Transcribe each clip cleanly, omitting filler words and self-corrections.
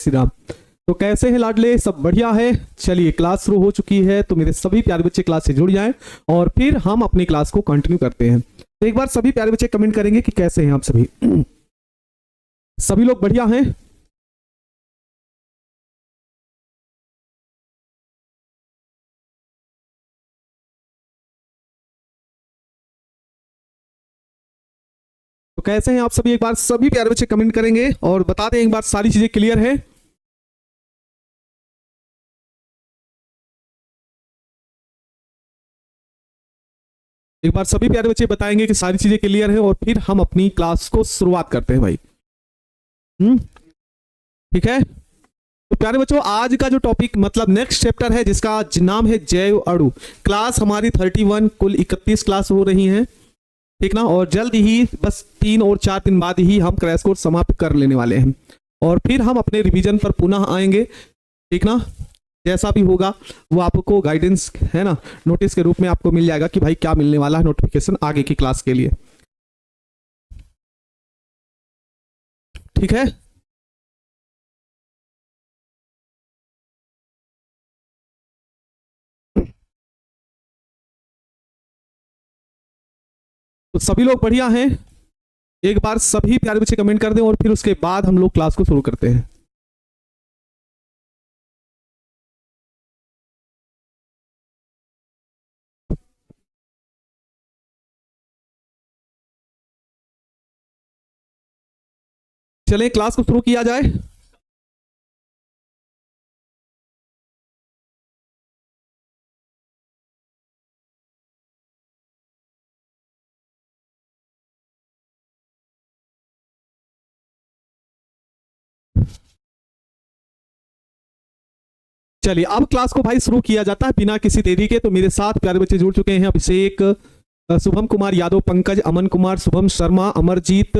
श्री राम। तो कैसे हैं लाडले, सब बढ़िया है। चलिए क्लास शुरू हो चुकी है, तो मेरे सभी प्यारे बच्चे क्लास से जुड़ जाएं और फिर हम अपनी क्लास को कंटिन्यू करते हैं। तो एक बार सभी प्यारे बच्चे कमेंट करेंगे कि कैसे हैं आप सभी। सभी लोग बढ़िया हैं। तो कैसे हैं आप सभी, एक बार सभी प्यारे बच्चे कमेंट करेंगे और बता दें एक बार सारी चीजें क्लियर है। एक बार सभी प्यारे बच्चे बताएंगे कि सारी चीजें क्लियर है और फिर हम अपनी क्लास को शुरुआत करते हैं भाई। ठीक है। तो प्यारे बच्चों, आज का जो टॉपिक मतलब नेक्स्ट चैप्टर है जिसका नाम है जैव अणु। क्लास हमारी 31, कुल 31 क्लास हो रही हैं, ठीक ना। और जल्द ही बस 3 और 4 दिन बाद ही हम क्रैश कोर्स समाप्त कर लेने वाले हैं और फिर हम अपने रिवीजन पर पुनः आएंगे, ठीक ना। जैसा भी होगा वो आपको गाइडेंस है ना, नोटिस के रूप में आपको मिल जाएगा कि भाई क्या मिलने वाला है नोटिफिकेशन आगे की क्लास के लिए, ठीक है। तो सभी लोग बढ़िया हैं। एक बार सभी प्यारे बच्चे कमेंट कर दें और फिर उसके बाद हम लोग क्लास को शुरू करते हैं। चलें क्लास को शुरू किया जाए। चलिए अब क्लास को भाई शुरू किया जाता है बिना किसी देरी के। तो मेरे साथ प्यारे बच्चे जुड़ चुके हैं, अभिषेक, शुभम कुमार यादव, पंकज, अमन कुमार, शुभम शर्मा, अमरजीत,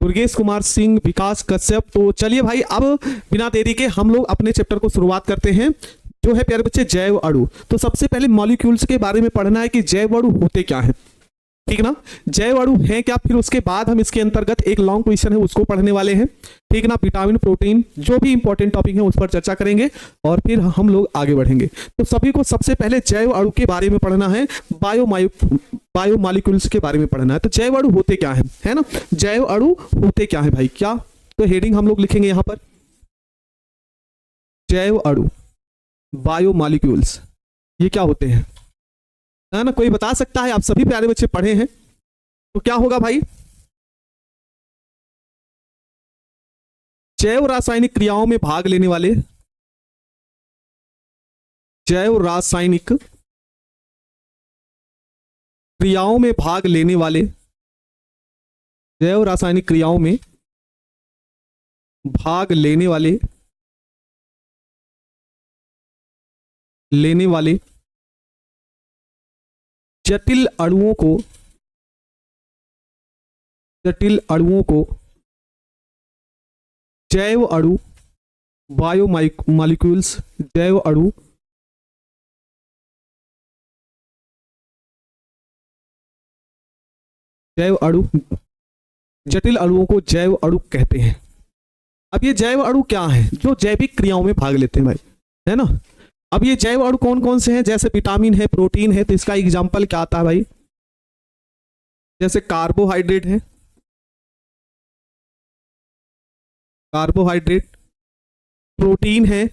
दुर्गेश कुमार सिंह, विकास कश्यप। तो चलिए भाई अब बिना देरी के हम लोग अपने चैप्टर को शुरुआत करते हैं जो है प्यारे बच्चे जैव अणु। तो सबसे पहले मॉलिक्यूल्स के बारे में पढ़ना है कि जैव अणु होते क्या हैं, ठीक ना। जैव अणु है क्या, फिर उसके बाद हम इसके अंतर्गत एक लॉन्ग क्वेश्चन है उसको पढ़ने वाले हैं, ठीक ना। विटामिन, प्रोटीन, जो भी इंपॉर्टेंट टॉपिक है उस पर चर्चा करेंगे और फिर हम लोग आगे बढ़ेंगे। तो सभी को सबसे पहले जैव अणु के बारे में पढ़ना है, बायोमॉलिक्यूल्स के बारे में पढ़ना है। तो जैव अणु होते क्या है ना। जैव अणु होते क्या है भाई, क्या तो हेडिंग हम लोग लिखेंगे यहां पर, जैव अणु, बायोमॉलिक्यूल्स, ये क्या होते हैं, है ना। कोई बता सकता है, आप सभी प्यारे बच्चे पढ़े हैं तो क्या होगा भाई। जैव रासायनिक क्रियाओं में भाग लेने वाले, जैव रासायनिक क्रियाओं में भाग लेने वाले, जैव रासायनिक क्रियाओं में भाग लेने वाले जटिल अणुओं को जैव अणु, बायोमॉलिक्यूल्स, जैव अणु, जटिल अणुओं को जैव अणु कहते हैं। अब ये जैव अणु क्या है, जो जैविक क्रियाओं में भाग लेते हैं भाई, है ना। अब ये जैव अणु कौन कौन से हैं, जैसे विटामिन है, प्रोटीन है, तो इसका एग्जांपल क्या आता है भाई, जैसे कार्बोहाइड्रेट है, कार्बोहाइड्रेट, प्रोटीन है,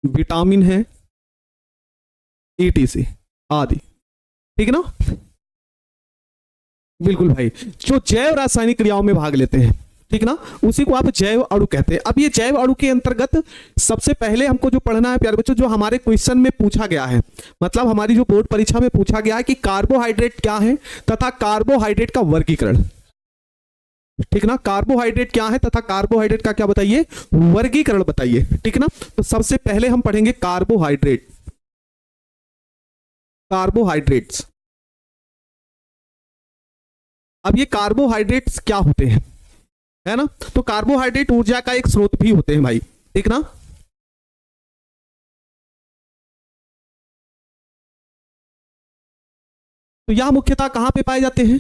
विटामिन है, ETC आदि, ठीक है ना। बिल्कुल भाई, जो जैव रासायनिक क्रियाओं में भाग लेते हैं, ठीक ना, उसी को आप जैव अणु कहते हैं। अब ये जैव अणु के अंतर्गत सबसे पहले हमको जो पढ़ना है प्यारे बच्चों, जो हमारे क्वेश्चन में पूछा गया है, मतलब हमारी जो बोर्ड परीक्षा में पूछा गया है कि कार्बोहाइड्रेट क्या है तथा कार्बोहाइड्रेट का वर्गीकरण, ठीक ना। कार्बोहाइड्रेट क्या है तथा कार्बोहाइड्रेट का क्या बताइए, वर्गीकरण बताइए, ठीक ना। तो सबसे पहले हम पढ़ेंगे कार्बोहाइड्रेट्स। अब ये कार्बोहाइड्रेट्स क्या होते हैं, है ना। तो कार्बोहाइड्रेट ऊर्जा का एक स्रोत भी होते हैं भाई, ठीक ना। तो यह मुख्यतः कहां पे पाए जाते हैं,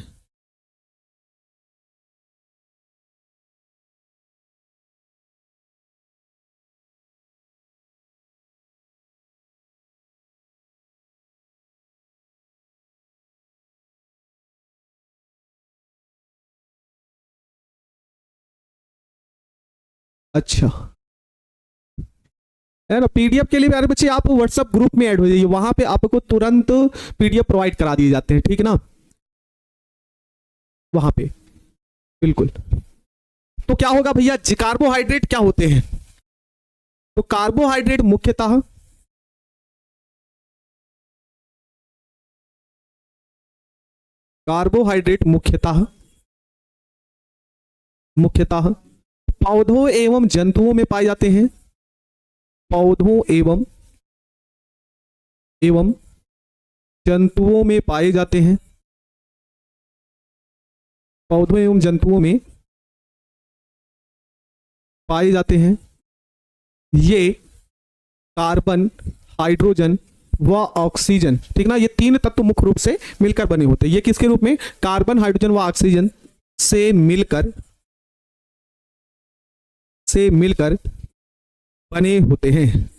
अच्छा, है ना। पीडीएफ के लिए प्यारे बच्चे आप व्हाट्सएप ग्रुप में ऐड हो जाइए, वहां पे आपको तुरंत पीडीएफ प्रोवाइड करा दिए जाते हैं, ठीक है ना, वहां पे बिल्कुल। तो क्या होगा भैया, कार्बोहाइड्रेट क्या होते हैं? तो कार्बोहाइड्रेट मुख्यतः मुख्यतः पौधों एवं जंतुओं में पाए जाते हैं। पौधों एवं जंतुओं में पाए जाते हैं। पौधों एवं जंतुओं में पाए जाते हैं। ये कार्बन, हाइड्रोजन व ऑक्सीजन, ठीक ना, ये तीन तत्व मुख्य रूप से मिलकर बने होते हैं। ये किसके रूप में? कार्बन, हाइड्रोजन व ऑक्सीजन से मिलकर बने होते हैं।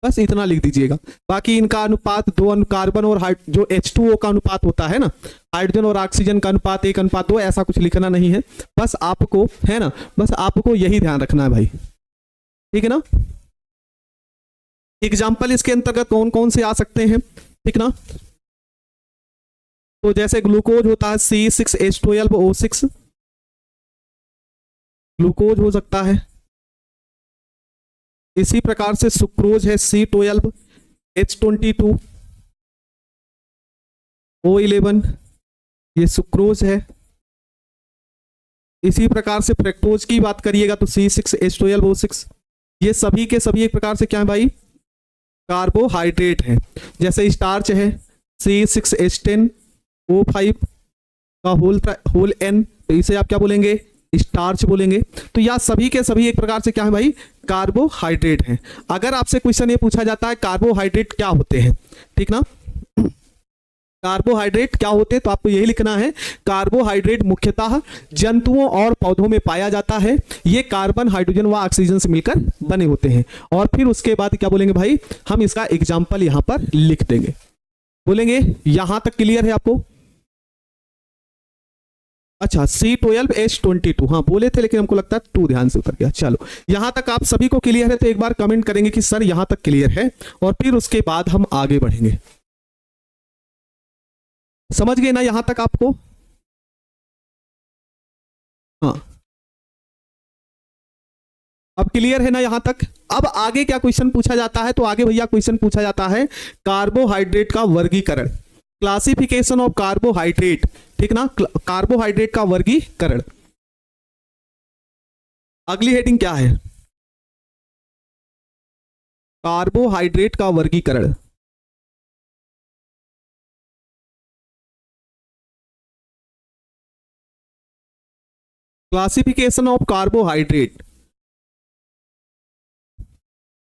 बस इतना लिख दीजिएगा। बाकी इनका अनुपात दो, कार्बन और जो H2O का अनुपात होता है ना, हाइड्रोजन और ऑक्सीजन का अनुपात 1:2, ऐसा कुछ लिखना नहीं है। बस आपको, है ना, बस आपको यही ध्यान रखना है भाई, ठीक है ना। एग्जाम्पल इसके अंतर्गत कौन कौन से आ सकते हैं, ठीक ना। तो जैसे ग्लूकोज होता है C6H12O6, ग्लूकोज हो सकता है। इसी प्रकार से सुक्रोज है C12H22O11, ये सुक्रोज है। इसी प्रकार से फ्रक्टोज की बात करिएगा तो C6H12O6, ये सभी के सभी एक प्रकार से क्या है भाई, कार्बोहाइड्रेट है। जैसे स्टार्च है C6H10O5 का होल N, तो इसे आप क्या बोलेंगे, स्टार्च बोलेंगे। तो यह सभी के सभी एक प्रकार से क्या है भाई, कार्बोहाइड्रेट हैं। अगर आपसे क्वेश्चन ये पूछा जाता है कार्बोहाइड्रेट क्या होते हैं, ठीक ना, कार्बोहाइड्रेट क्या होते हैं, तो आपको यही लिखना है, कार्बोहाइड्रेट मुख्यतः जंतुओं और पौधों में पाया जाता है। ये कार्बन, हाइड्रोजन व ऑक्सीजन से मिलकर बने होते हैं। और फिर उसके बाद क्या बोलेंगे भाई, हम इसका एग्जाम्पल यहां पर लिख देंगे। बोलेंगे यहां तक क्लियर है आपको? अच्छा, C12H22, हाँ बोले थे लेकिन हमको लगता है 2 ध्यान से उतर गया। चलो, यहां तक आप सभी को क्लियर है तो एक बार कमेंट करेंगे कि सर यहां तक क्लियर है, और फिर उसके बाद हम आगे बढ़ेंगे। समझ गए ना यहां तक आपको? हाँ, अब क्लियर है ना यहां तक? अब आगे क्या क्वेश्चन पूछा जाता है, तो आगे भैया क्वेश्चन पूछा जाता है कार्बोहाइड्रेट का वर्गीकरण, क्लासिफिकेशन ऑफ कार्बोहाइड्रेट, ठीक ना, कार्बोहाइड्रेट का वर्गीकरण। अगली हेडिंग क्या है, कार्बोहाइड्रेट का वर्गीकरण। क्लासिफिकेशन ऑफ कार्बोहाइड्रेट,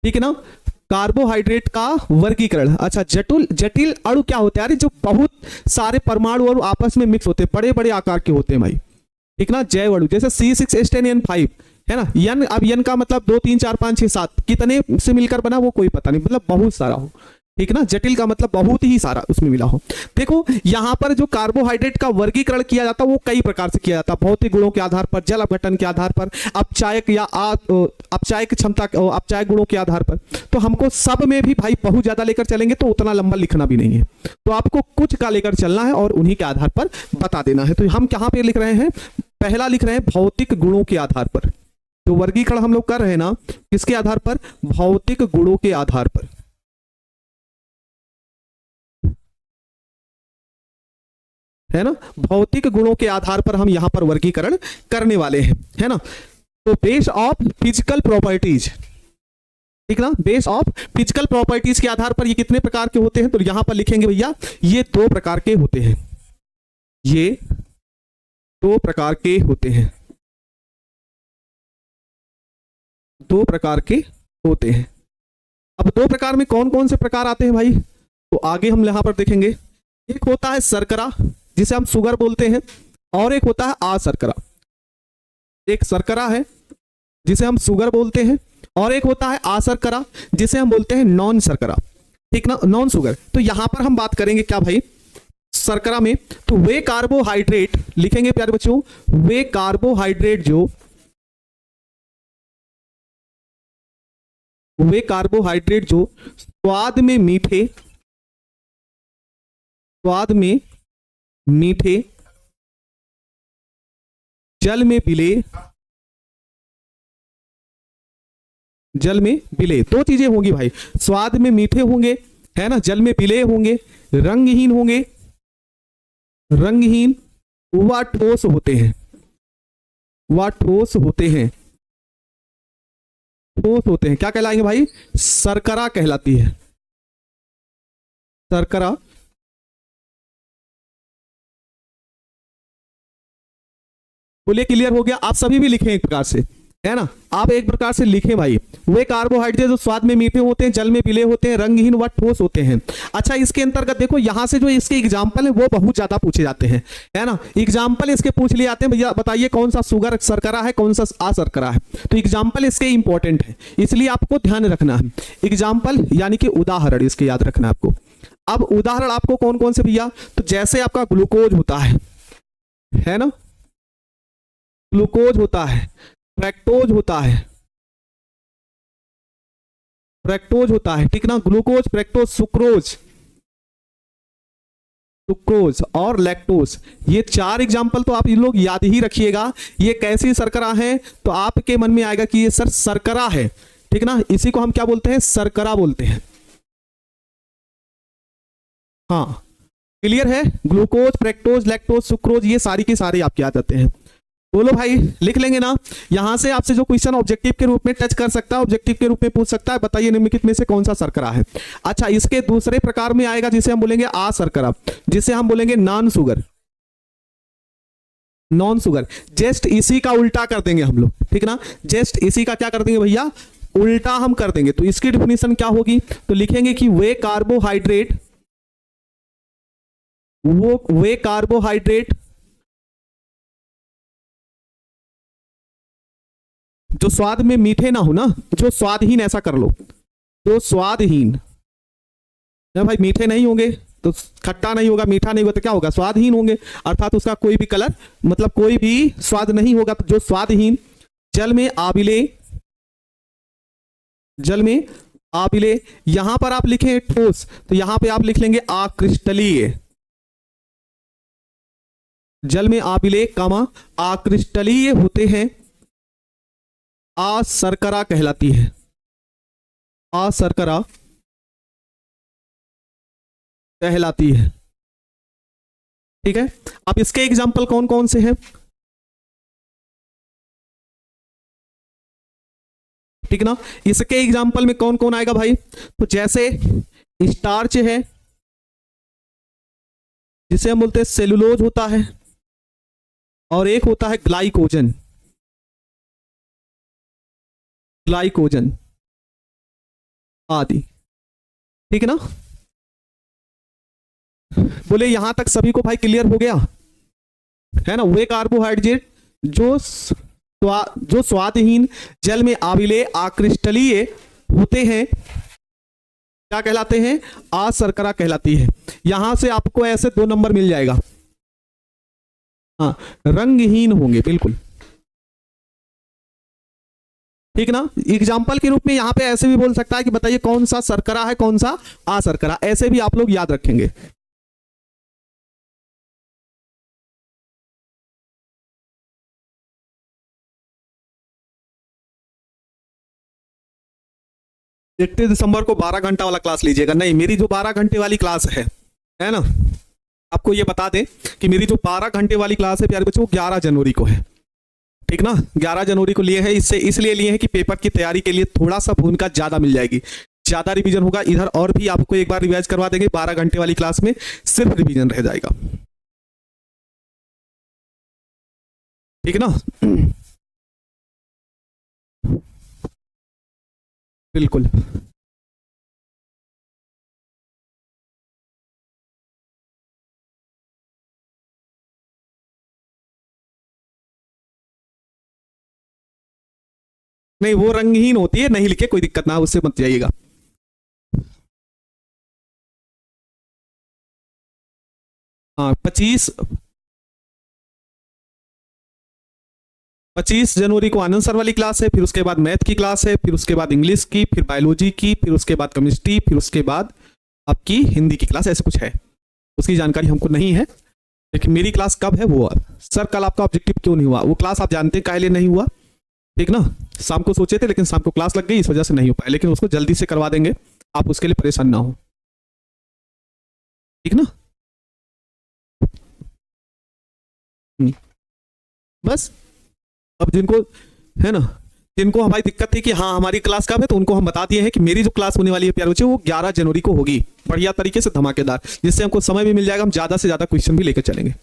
ठीक है ना, कार्बोहाइड्रेट का वर्गीकरण। अच्छा, जटिल अणु क्या होते हैं? अरे जो बहुत सारे परमाणु और आपस में मिक्स होते हैं, बड़े बड़े आकार के होते हैं भाई, ठीक ना, जैव अणु। जैसे C6H10N5 है ना, N, अब N का मतलब 2 3 4 5 6 7 कितने से मिलकर बना वो कोई पता नहीं, मतलब बहुत सारा हो, ठीक ना। जटिल का मतलब बहुत ही सारा उसमें मिला हो। देखो यहां पर जो कार्बोहाइड्रेट का वर्गीकरण किया जाता है वो कई प्रकार से किया जाता है, भौतिक गुणों के आधार पर, जल अपघटन के आधार पर, अपचायक या अपचायक क्षमता, अपचायक गुणों के आधार पर। तो हमको सब में भी भाई बहुत ज्यादा लेकर चलेंगे तो उतना लंबा लिखना भी नहीं है, तो आपको कुछ का लेकर चलना है और उन्हीं के आधार पर बता देना है। तो हम कहां पर लिख रहे हैं, पहला लिख रहे हैं भौतिक गुणों के आधार पर। जो वर्गीकरण हम लोग कर रहे हैं ना, किसके आधार पर, भौतिक गुणों के आधार पर, है ना, भौतिक गुणों के आधार पर हम यहां पर वर्गीकरण करने वाले हैं, है ना। तो बेस ऑफ फिजिकल प्रॉपर्टीज, ठीक ना, बेस ऑफ फिजिकल प्रॉपर्टीज के आधार पर ये कितने प्रकार के होते हैं, तो यहां पर लिखेंगे भैया ये 2 प्रकार के होते हैं, ये 2 प्रकार के होते हैं, 2 प्रकार के होते हैं। अब 2 प्रकार में कौन कौन से प्रकार आते हैं भाई, तो आगे हम यहां पर देखेंगे। एक होता है शर्करा, जिसे हम शुगर बोलते हैं, और एक होता है अशर्करा। एक शर्करा है जिसे हम शुगर बोलते हैं, और एक होता है अशर्करा जिसे हम बोलते हैं नॉन शर्करा, ठीक ना, नॉन शुगर। तो यहां पर हम बात करेंगे क्या भाई, शर्करा में, तो वे कार्बोहाइड्रेट लिखेंगे प्यारे बच्चों, वे कार्बोहाइड्रेट जो वे कार्बोहाइड्रेट जो स्वाद में मीठे, जल में विले, दो चीजें होंगी भाई, स्वाद में मीठे होंगे, है ना, जल में विलेय होंगे, रंगहीन होंगे, व ठोस होते हैं, क्या कहलाएंगे भाई? शर्करा कहलाती है, शर्करा। बोलिए क्लियर हो गया? आप सभी भी लिखें एक प्रकार से, है ना, आप एक प्रकार से लिखें भाई, वे कार्बोहाइड्रेट जो स्वाद में मीठे होते हैं, जल में विलेय होते हैं, रंगहीन व ठोस होते हैं। अच्छा, इसके अंतर्गत देखो यहां से जो इसके एग्जाम्पल है वो बहुत ज्यादा पूछे जाते हैं, है ना, एग्जाम्पल इसके पूछ लिए जाते हैं, भैया बताइए कौन सा शुगर शर्करा है, कौन सा अशर्करा है, तो एग्जाम्पल इसके इंपॉर्टेंट है, इसलिए आपको ध्यान रखना है। एग्जाम्पल यानी कि उदाहरण इसके याद रखना है आपको। अब उदाहरण आपको कौन कौन से भैया? तो जैसे आपका ग्लूकोज होता है ना, ग्लूकोज होता है, फ्रैक्टोज होता है, ठीक ना, ग्लूकोज, फ्रैक्टोज, सुक्रोज और लैक्टोज, ये चार एग्जाम्पल तो आप ये लोग याद ही रखिएगा। ये कैसी शर्करा है? तो आपके मन में आएगा कि ये सर शर्करा है, ठीक ना, इसी को हम क्या बोलते हैं? शर्करा बोलते हैं। हाँ, क्लियर है? ग्लूकोज, फ्रैक्टोज, लैक्टोज, सुक्रोज, ये सारी के सारे आपके आ जाते हैं। बोलो भाई, लिख लेंगे ना? यहां से आपसे जो क्वेश्चन ऑब्जेक्टिव के रूप में टच कर सकता है, ऑब्जेक्टिव के रूप में पूछ सकता है, बताइए निम्नलिखित में से कौन सा शर्करा है। अच्छा, इसके दूसरे प्रकार में आएगा जिसे हम बोलेंगे अशर्करा, जिसे हम बोलेंगे नॉन शुगर। जस्ट इसी का उल्टा कर देंगे हम लोग, ठीक ना, जस्ट इसी का क्या कर देंगे भैया? उल्टा हम कर देंगे। तो इसकी डिफिनीशन क्या होगी? तो लिखेंगे कि वे कार्बोहाइड्रेट जो स्वाद में मीठे ना हो ना, जो स्वादहीन, ऐसा कर लो, जो स्वादहीन है भाई, मीठे नहीं होंगे तो खट्टा नहीं होगा, मीठा नहीं होगा तो क्या होगा? स्वादहीन होंगे, अर्थात उसका कोई भी कलर, मतलब कोई भी स्वाद नहीं होगा। तो जो स्वादहीन, जल में आबिले, यहां पर आप लिखें ठोस, तो यहां पे आप लिख लेंगे आक्रिस्टलीय, जल में आबिले कामा आक्रिस्टलीय होते हैं, अशर्करा कहलाती है, अशर्करा कहलाती है, ठीक है। अब इसके एग्जाम्पल कौन कौन से हैं? ठीक ना, इसके एग्जाम्पल में कौन कौन आएगा भाई? तो जैसे स्टार्च है, जिसे हम बोलते हैं सेलुलोज होता है, और एक होता है ग्लाइकोजन आदि, ठीक है ना। बोले यहां तक सभी को भाई क्लियर हो गया, है ना। वे कार्बोहाइड्रेट जो स्वादहीन, जल में आविले, आक्रिस्टलीय होते हैं, क्या कहलाते हैं? अशर्करा कहलाती है। यहां से आपको ऐसे 2 नंबर मिल जाएगा। हाँ, रंगहीन होंगे, बिल्कुल ठीक ना। एग्जाम्पल के रूप में यहां पे ऐसे भी बोल सकता है कि बताइए कौन सा शर्करा है, कौन सा अशर्करा, ऐसे भी आप लोग याद रखेंगे। इकतीस दिसंबर को 12 घंटा वाला क्लास लीजिएगा। नहीं, मेरी जो 12 घंटे वाली क्लास है ना, आपको ये बता दें कि मेरी जो 12 घंटे वाली क्लास है प्यारे बच्चों, 11 जनवरी को है, ठीक ना। 11 जनवरी को लिए है, इसलिए लिए है कि पेपर की तैयारी के लिए थोड़ा सा भूमिका ज्यादा मिल जाएगी, ज्यादा रिवीजन होगा इधर, और भी आपको एक बार रिवाइज करवा देंगे। 12 घंटे वाली क्लास में सिर्फ रिवीजन रह जाएगा, ठीक ना। बिल्कुल, नहीं वो रंगहीन होती है, नहीं लिखे कोई दिक्कत ना, उससे मत जाइएगा। हाँ 25 25 जनवरी को आनंद सर वाली क्लास है, फिर उसके बाद मैथ की क्लास है, फिर उसके बाद इंग्लिश की, फिर बायोलॉजी की, फिर उसके बाद केमिस्ट्री, फिर उसके बाद आपकी हिंदी की क्लास, ऐसे कुछ है। उसकी जानकारी हमको नहीं है, लेकिन मेरी क्लास कब है वो। सर कल आपका ऑब्जेक्टिव क्यों नहीं हुआ, वो क्लास आप जानते हैं काहे लिए नहीं हुआ, ठीक ना। शाम को सोचे थे लेकिन शाम को क्लास लग गई, इस वजह से नहीं हो पाया, लेकिन उसको जल्दी से करवा देंगे, आप उसके लिए परेशान ना हो, ठीक ना। बस अब जिनको है ना, जिनको हमारी दिक्कत थी कि हाँ हमारी क्लास कब है, तो उनको हम बता दिए हैं कि मेरी जो क्लास होने वाली है प्यारे बच्चों वो 11 जनवरी को होगी, बढ़िया तरीके से धमाकेदार, जिससे हमको समय भी मिल जाएगा, हम ज्यादा से ज्यादा क्वेश्चन भी लेकर चलेंगे।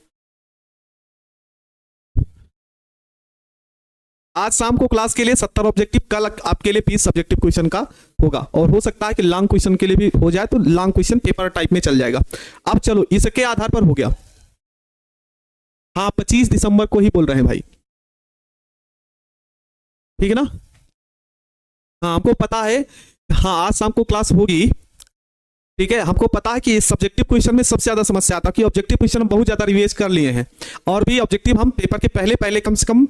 आज शाम को क्लास के लिए 70 ऑब्जेक्टिव, कल आपके लिए 20 सब्जेक्टिव क्वेश्चन का होगा, और हो सकता है कि लॉन्ग क्वेश्चन के लिए भी हो जाए, तो लॉन्ग क्वेश्चन पेपर टाइप में चल जाएगा। अब चलो इसके आधार पर हो गया, हाँ 25 दिसंबर को ही बोल रहे हैं भाई, ठीक है ना। हाँ हमको पता है, हाँ आज शाम को क्लास होगी, ठीक है। हमको पता है कि इस सब्जेक्टिव क्वेश्चन में सबसे ज्यादा समस्या आता है कि ऑब्जेक्टिव क्वेश्चन हम बहुत ज्यादा रिवाइज कर लिए हैं, और भी ऑब्जेक्टिव हम पेपर के पहले पहले कम से कम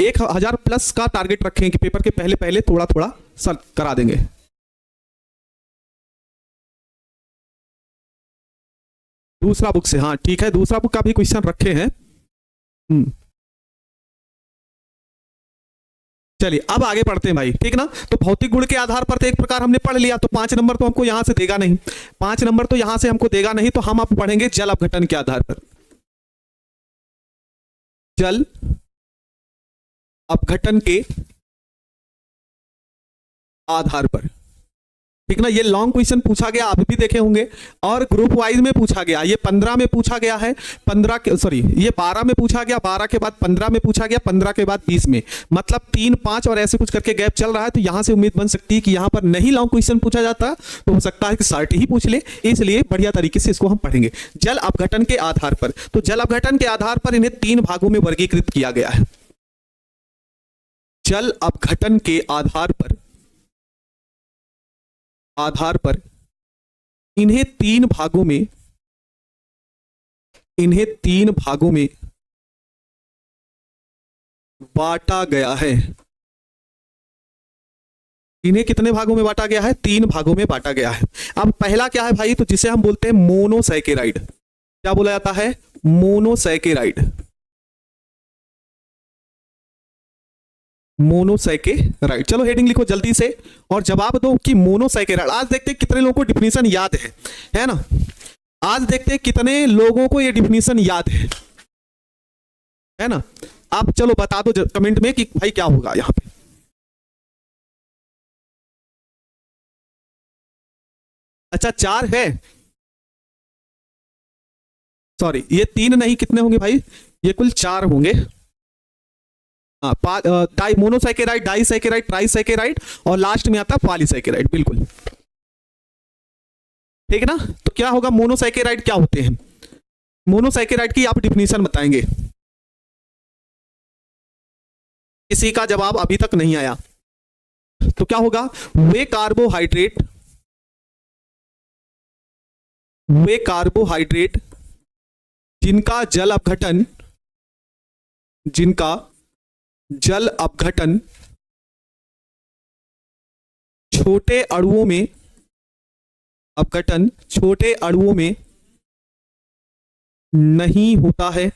1000 प्लस का टारगेट रखे हैं कि पेपर के पहले पहले थोड़ा थोड़ा सर करा देंगे। दूसरा बुक से, हाँ ठीक है, दूसरा बुक का भी क्वेश्चन रखे हैं। चलिए अब आगे पढ़ते हैं भाई, ठीक ना। तो भौतिक गुण के आधार पर तो एक प्रकार हमने पढ़ लिया, तो 5 नंबर तो हमको यहां से देगा नहीं, 5 नंबर तो यहां से हमको देगा नहीं, तो हम आप पढ़ेंगे जल अपघटन के आधार पर, जल अपघटन के आधार पर, ठीक ना। ये लॉन्ग क्वेश्चन पूछा गया, आप भी देखे होंगे, और ग्रुप वाइज में पूछा गया, ये 15 में पूछा गया है, 15 सॉरी ये 12 में पूछा गया, 12 के बाद 15 में पूछा गया, 15 के बाद 20 में, मतलब 3 5 और ऐसे कुछ करके गैप चल रहा है, तो यहां से उम्मीद बन सकती है कि यहां पर नहीं लॉन्ग क्वेश्चन पूछा जाता, तो हो सकता है कि शॉर्ट ही पूछ ले, इसलिए बढ़िया तरीके से इसको हम पढ़ेंगे। जल अपघटन के आधार पर, तो जल अपघटन के आधार पर इन्हें 3 भागों में वर्गीकृत किया गया है। जल अपघटन के आधार पर इन्हें 3 भागों में बांटा गया है। इन्हें कितने भागों में बांटा गया है, 3 भागों में बांटा गया है। अब पहला क्या है भाई, तो जिसे हम बोलते हैं मोनोसैकेराइड, क्या बोला जाता है, मोनोसैकेराइड, मोनोसैकेराइड। चलो हेडिंग लिखो जल्दी से और जवाब दो कि मोनोसैकेराइड। आज देखते हैं कितने लोगों को डिफिनीशन याद है ना। आज देखते हैं कितने लोगों को ये डिफिनीशन याद है ना। आप चलो बता दो कमेंट में कि भाई क्या होगा यहां पे। अच्छा 4 है, सॉरी ये 3 नहीं, कितने होंगे भाई, ये कुल 4 होंगे। डाई मोनोसैकेराइड, डाइसैकेराइड, ट्राइसैकेराइड और लास्ट में आता है पॉलीसैकेराइड, बिल्कुल ठीक है ना। तो क्या होगा, मोनोसैकेराइड क्या होते हैं, मोनोसैकेराइड की आप डिफिनीशन बताएंगे। किसी का जवाब अभी तक नहीं आया, तो क्या होगा, वे कार्बोहाइड्रेट जिनका जल अपघटन छोटे अणुओं में नहीं होता है,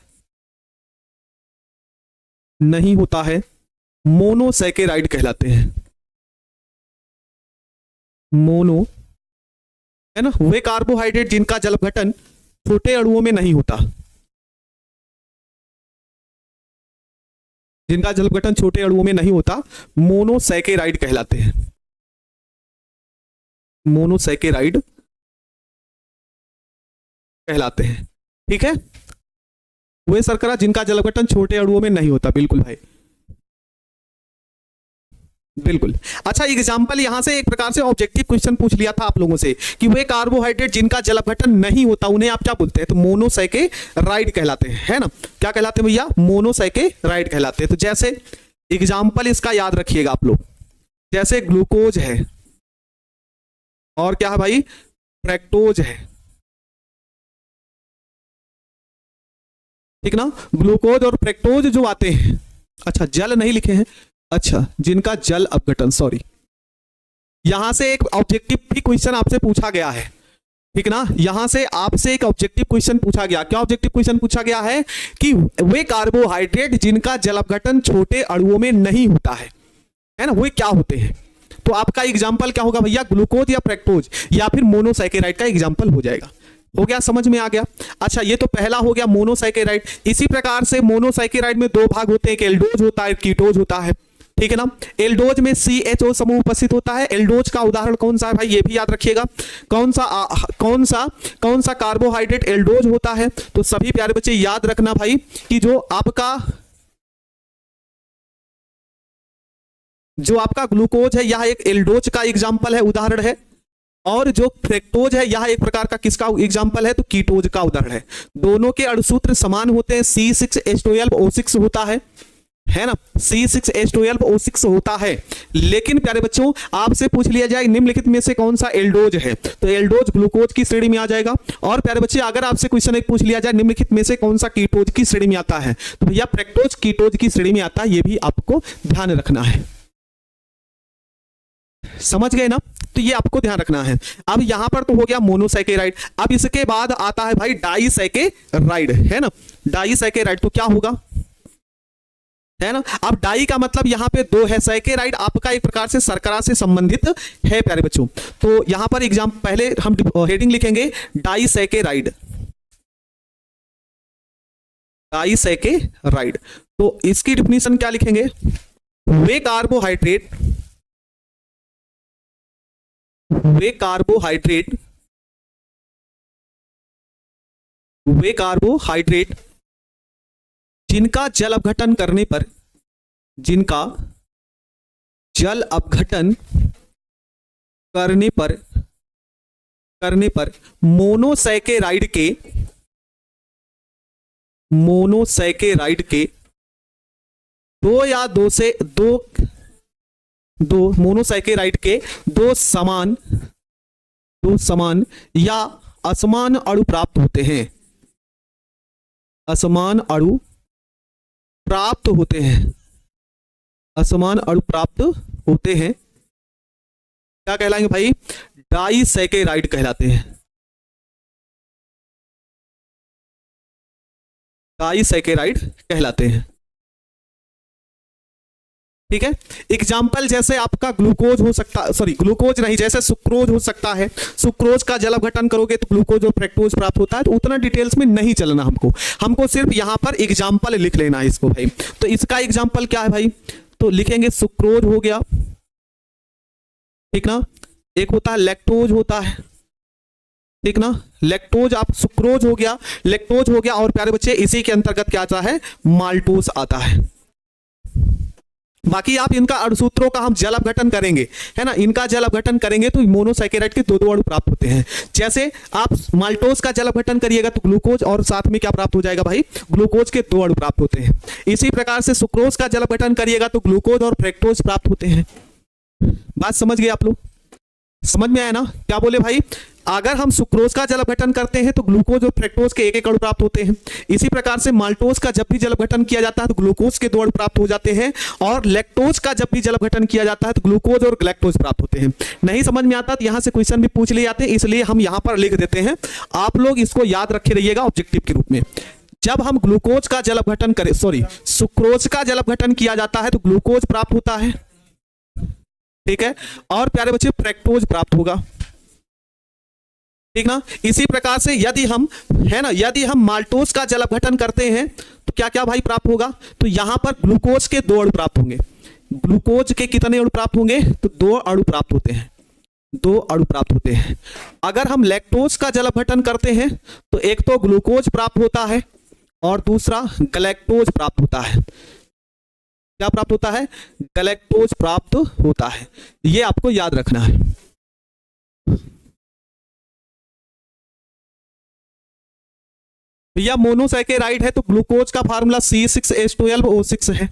मोनोसैकेराइड कहलाते हैं। मोनो है ना, वे कार्बोहाइड्रेट जिनका जल अपघटन छोटे अणुओं में नहीं होता, जिनका जल अपघटन छोटे अणुओं में नहीं होता, मोनोसैकेराइड कहलाते हैं। मोनोसैकेराइड कहलाते हैं, ठीक है। वे शर्करा जिनका जल अपघटन छोटे अणुओं में नहीं होता, बिल्कुल भाई बिल्कुल। अच्छा एग्जांपल यहां से एक प्रकार से ऑब्जेक्टिव क्वेश्चन पूछ लिया था आप लोगों से कि वे कार्बोहाइड्रेट जिनका जल अपघटन नहीं होता उन्हें आप क्या बोलते हैं, तो मोनोसैकेराइड कहलाते हैं, है ना। क्या कहलाते हैं भैया, मोनोसैकेराइड कहलाते हैं। तो जैसे एग्जांपल इसका याद रखिएगा आप लोग, जैसे ग्लूकोज है और क्या है भाई, फ्रैक्टोज है, ठीक ना। ग्लूकोज और फ्रैक्टोज जो आते हैं अच्छा जल नहीं लिखे हैं, अच्छा जिनका जल अपघटन, सॉरी, यहां से एक ऑब्जेक्टिव भी क्वेश्चन आपसे पूछा गया है, ठीक ना, यहां से आपसे एक ऑब्जेक्टिव क्वेश्चन पूछा गया। क्या ऑब्जेक्टिव क्वेश्चन पूछा गया है कि वे कार्बोहाइड्रेट जिनका जल अपघटन छोटे अणुओं में नहीं होता है ना, वे क्या होते हैं। तो आपका एग्जाम्पल क्या होगा भैया, ग्लूकोज या फ्रक्टोज या फिर मोनोसैकेराइड का एग्जाम्पल हो जाएगा। हो गया, समझ में आ गया। अच्छा ये तो पहला हो गया मोनोसैकेराइड। इसी प्रकार से मोनोसैकेराइड में दो भाग होते हैं, एक एल्डोज होता है, कीटोज होता है, ठीक है ना। एल्डोज में CHO समूह उपस्थित होता है। एल्डोज का उदाहरण कौन सा है भाई, ये भी याद रखिएगा, कौन सा कार्बोहाइड्रेट एल्डोज होता है। तो सभी प्यारे बच्चे याद रखना भाई कि जो आपका ग्लूकोज है यह एक एल्डोज का एग्जाम्पल है, उदाहरण है, और जो फ्रक्टोज है यह एक प्रकार का किसका एग्जाम्पल है, तो कीटोज का उदाहरण है। दोनों के अणुसूत्र समान होते हैं, C6H12O6 होता है ना, C6H12O6 होता है। लेकिन प्यारे बच्चों आपसे पूछ लिया जाए निम्नलिखित में से कौन सा एल्डोज है, तो एल्डोज ग्लूकोज की श्रेणी में आ जाएगा। और प्यारे बच्चे अगर आपसे क्वेश्चन एक पूछ लिया जाए निम्नलिखित में से कौन सा कीटोज की श्रेणी में आता है, तो भैया फ्रक्टोज कीटोज की श्रेणी में आता है, यह भी आपको ध्यान रखना है। समझ गए ना, तो ये आपको ध्यान रखना है। अब यहां पर तो हो गया मोनोसैकेराइड। अब इसके बाद आता है भाई डाइसैकेराइड, है ना, डाइसैकेराइड तो क्या होगा, है ना। अब डाई का मतलब यहां पे दो है, सैकेराइड आपका एक प्रकार से शर्करा से संबंधित है प्यारे बच्चों। तो यहां पर एग्जाम पहले हम हेडिंग लिखेंगे डाइसैकेराइड, डाइसैकेराइड। तो इसकी डिफिनीशन क्या लिखेंगे, वे कार्बोहाइड्रेट जिनका जल अपघटन करने पर मोनोसैकेराइड के मोनोसैकेराइड के दो समान या असमान अणु प्राप्त होते हैं, असमान अणु प्राप्त होते हैं, क्या कहलाएंगे भाई, डाइसैकेराइड कहलाते हैं, डाइसैकेराइड कहलाते हैं, ठीक है। एग्जाम्पल जैसे आपका ग्लूकोज हो सकता, सॉरी ग्लूकोज नहीं, जैसे सुक्रोज हो सकता है, सुक्रोज का जल अपघटन करोगे तो ग्लूकोज और फ्रक्टोज प्राप्त होता है। तो उतना डिटेल्स में नहीं चलना हमको सिर्फ यहां पर एग्जाम्पल लिख लेना है इसको भाई। तो इसका एग्जाम्पल क्या है भाई, तो लिखेंगे सुक्रोज हो गया, ठीक ना, एक होता है लैक्टोज होता है, ठीक ना, लैक्टोज, आप सुक्रोज हो गया, लैक्टोज हो गया, और प्यारे बच्चे इसी के अंतर्गत क्या आता है, माल्टोज आता है। बाकी आप इनका अणुसूत्रों का हम जल अपघटन करेंगे, है ना, इनका जल अपघटन करेंगे तो मोनोसैकेराइड के दो अणु प्राप्त होते हैं। जैसे आप माल्टोज का जल अपघटन करिएगा तो ग्लूकोज और साथ में क्या प्राप्त हो जाएगा भाई, ग्लूकोज के दो अणु प्राप्त होते हैं। इसी प्रकार से सुक्रोज का जल अपघटन करिएगा तो ग्लूकोज और फ्रक्टोज प्राप्त होते हैं। बात समझ गए आप लोग, समझ में आया ना, क्या बोले भाई, अगर हम सुक्रोज का जल अपघटन करते हैं तो ग्लूकोज और फ्रक्टोज के एक अणु प्राप्त होते हैं। इसी प्रकार से माल्टोज का जब भी जल अपघटन किया जाता है तो ग्लूकोज के दो अणु प्राप्त हो जाते हैं, और लैक्टोज का जब भी जल अपघटन किया जाता है तो ग्लूकोज और ग्लैक्टोज प्राप्त होते हैं। नहीं समझ में आता तो यहां से क्वेश्चन भी पूछ लिए जाते हैं, इसलिए हम यहां पर लिख देते हैं, आप लोग इसको याद रखे रहिएगा ऑब्जेक्टिव के रूप में। जब हम ग्लूकोज का जल अपघटन करें, सॉरी सुक्रोज का जल अपघटन किया जाता है तो ग्लूकोज प्राप्त होता है, ठीक है, और प्यारे बच्चे फ्रक्टोज प्राप्त होगा, ठीक ना। इसी प्रकार से यदि हम माल्टोज का जल अपघटन करते हैं तो क्या क्या भाई प्राप्त होगा, तो यहां पर ग्लूकोज के दो अणु प्राप्त होंगे। ग्लूकोज के कितने अणु प्राप्त होंगे, तो दो अणु प्राप्त होते हैं, दो अणु प्राप्त होते हैं। अगर हम लैक्टोज का जल अपघटन करते हैं तो एक तो ग्लूकोज प्राप्त होता है और दूसरा गलैक्टोज प्राप्त होता है। क्या प्राप्त होता है, गलैक्टोज प्राप्त होता है, ये आपको याद रखना है। या मोनोसैकेराइड है तो ग्लूकोज का फार्मूला C6H12O6 है,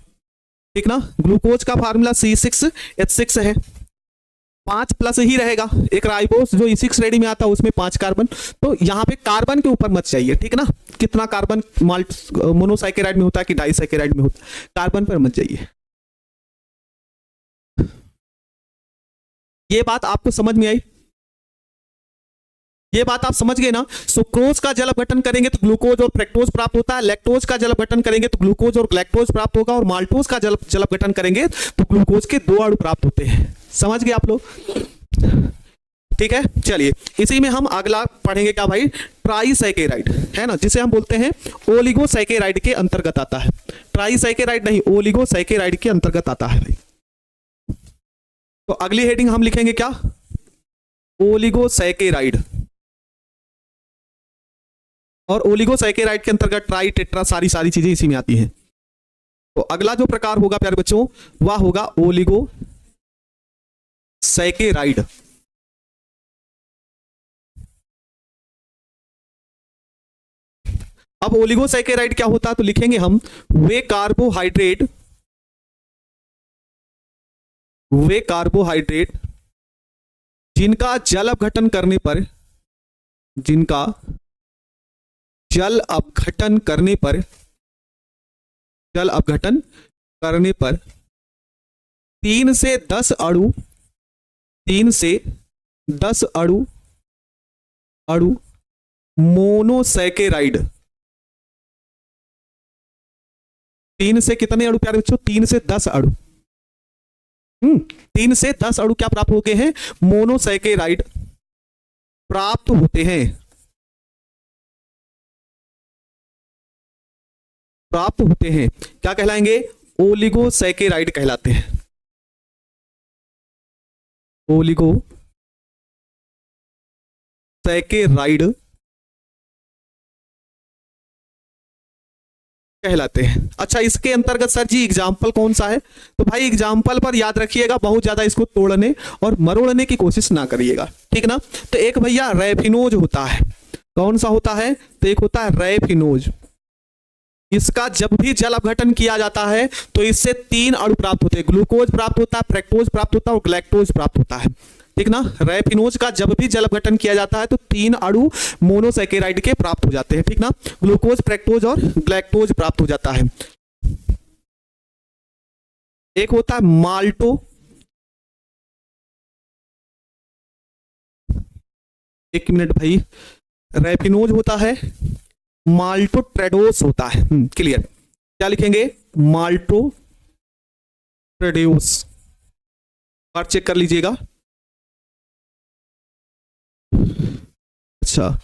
ठीक ना, ग्लूकोज का फार्मूला C6H6 है। 5 प्लस ही रहेगा। एक राइबोस जो E6 रेडी में आता है उसमें 5 कार्बन, तो यहाँ पे कार्बन के ऊपर मत चाहिए, ठीक ना। कितना कार्बन माल्ट मोनोसाइकेराइड में होता है कि डाइसाइकेराइड में होता है, कार्बन पर मत जाइए। ये बात आपको समझ में आई? ये बात आप समझ गए ना। सुक्रोज का जल अपघटन करेंगे तो ग्लूकोज और फ्रक्टोज प्राप्त होता है, लैक्टोज का जल अपघटन करेंगे तो ग्लूकोज और ग्लैक्टोज प्राप्त होगा, और माल्टोज का जल अपघटन करेंगे तो ग्लूकोज के 2 अणु प्राप्त होते हैं। समझ गए आप लोग? ठीक है, चलिए इसी में हम अगला पढ़ेंगे क्या भाई, ट्राइसैकेराइड, है ना, जिसे हम बोलते हैं ओलिगोसैकेराइड के अंतर्गत आता है। ट्राइसैकेराइड नहीं, ओलिगोसैकेराइड के अंतर्गत आता है भाई। तो अगली हेडिंग हम लिखेंगे क्या, ओलिगोसैकेराइड। और ओलिगोसैकेराइड के अंतर्गत ट्राई टेट्रा सारी चीजें इसी में आती हैं। तो अगला जो प्रकार होगा प्यारे बच्चों वह होगा ओलिगोसैकेराइड। अब ओलिगोसैकेराइड क्या होता है तो लिखेंगे हम वे कार्बोहाइड्रेट जिनका जल अपघटन करने पर, जिनका जल अपघटन करने पर 3 से 10 अणु मोनोसैकेराइड। 3 से कितने अणु प्यारे बच्चों, 3 से 10 अणु। 3 से 10 अणु क्या प्राप्त होते हैं, मोनोसैकेराइड प्राप्त होते हैं, क्या कहलाएंगे, ओलिगोसैकेराइड कहलाते हैं। ओलिगोसैकेराइड कहलाते हैं। अच्छा, इसके अंतर्गत सर जी एग्जाम्पल कौन सा है, तो भाई एग्जाम्पल पर याद रखिएगा, बहुत ज्यादा इसको तोड़ने और मरोड़ने की कोशिश ना करिएगा, ठीक ना। तो एक भैया रेफिनोज होता है, कौन सा होता है, तो एक होता है रेफिनोज। इसका जब भी जल अपघटन किया जाता है तो इससे 3 अणु प्राप्त होते हैं, ग्लूकोज प्राप्त होता है, फ्रक्टोज प्राप्त होता है और ग्लैक्टोज प्राप्त होता है, ठीक ना। रेफिनोज का जब भी जल अपघटन किया जाता है तो 3 अणु मोनोसैकेराइड के प्राप्त हो जाते हैं, ठीक ना। ग्लूकोज, फ्रक्टोज और ग्लैक्टोज प्राप्त हो जाता है। एक होता है माल्टो, एक मिनट भाई, रेफिनोज होता है, माल्टोट्रेडोस होता है, क्लियर। क्या लिखेंगे, माल्टोट्रेडोस, बार चेक कर लीजिएगा। अच्छा,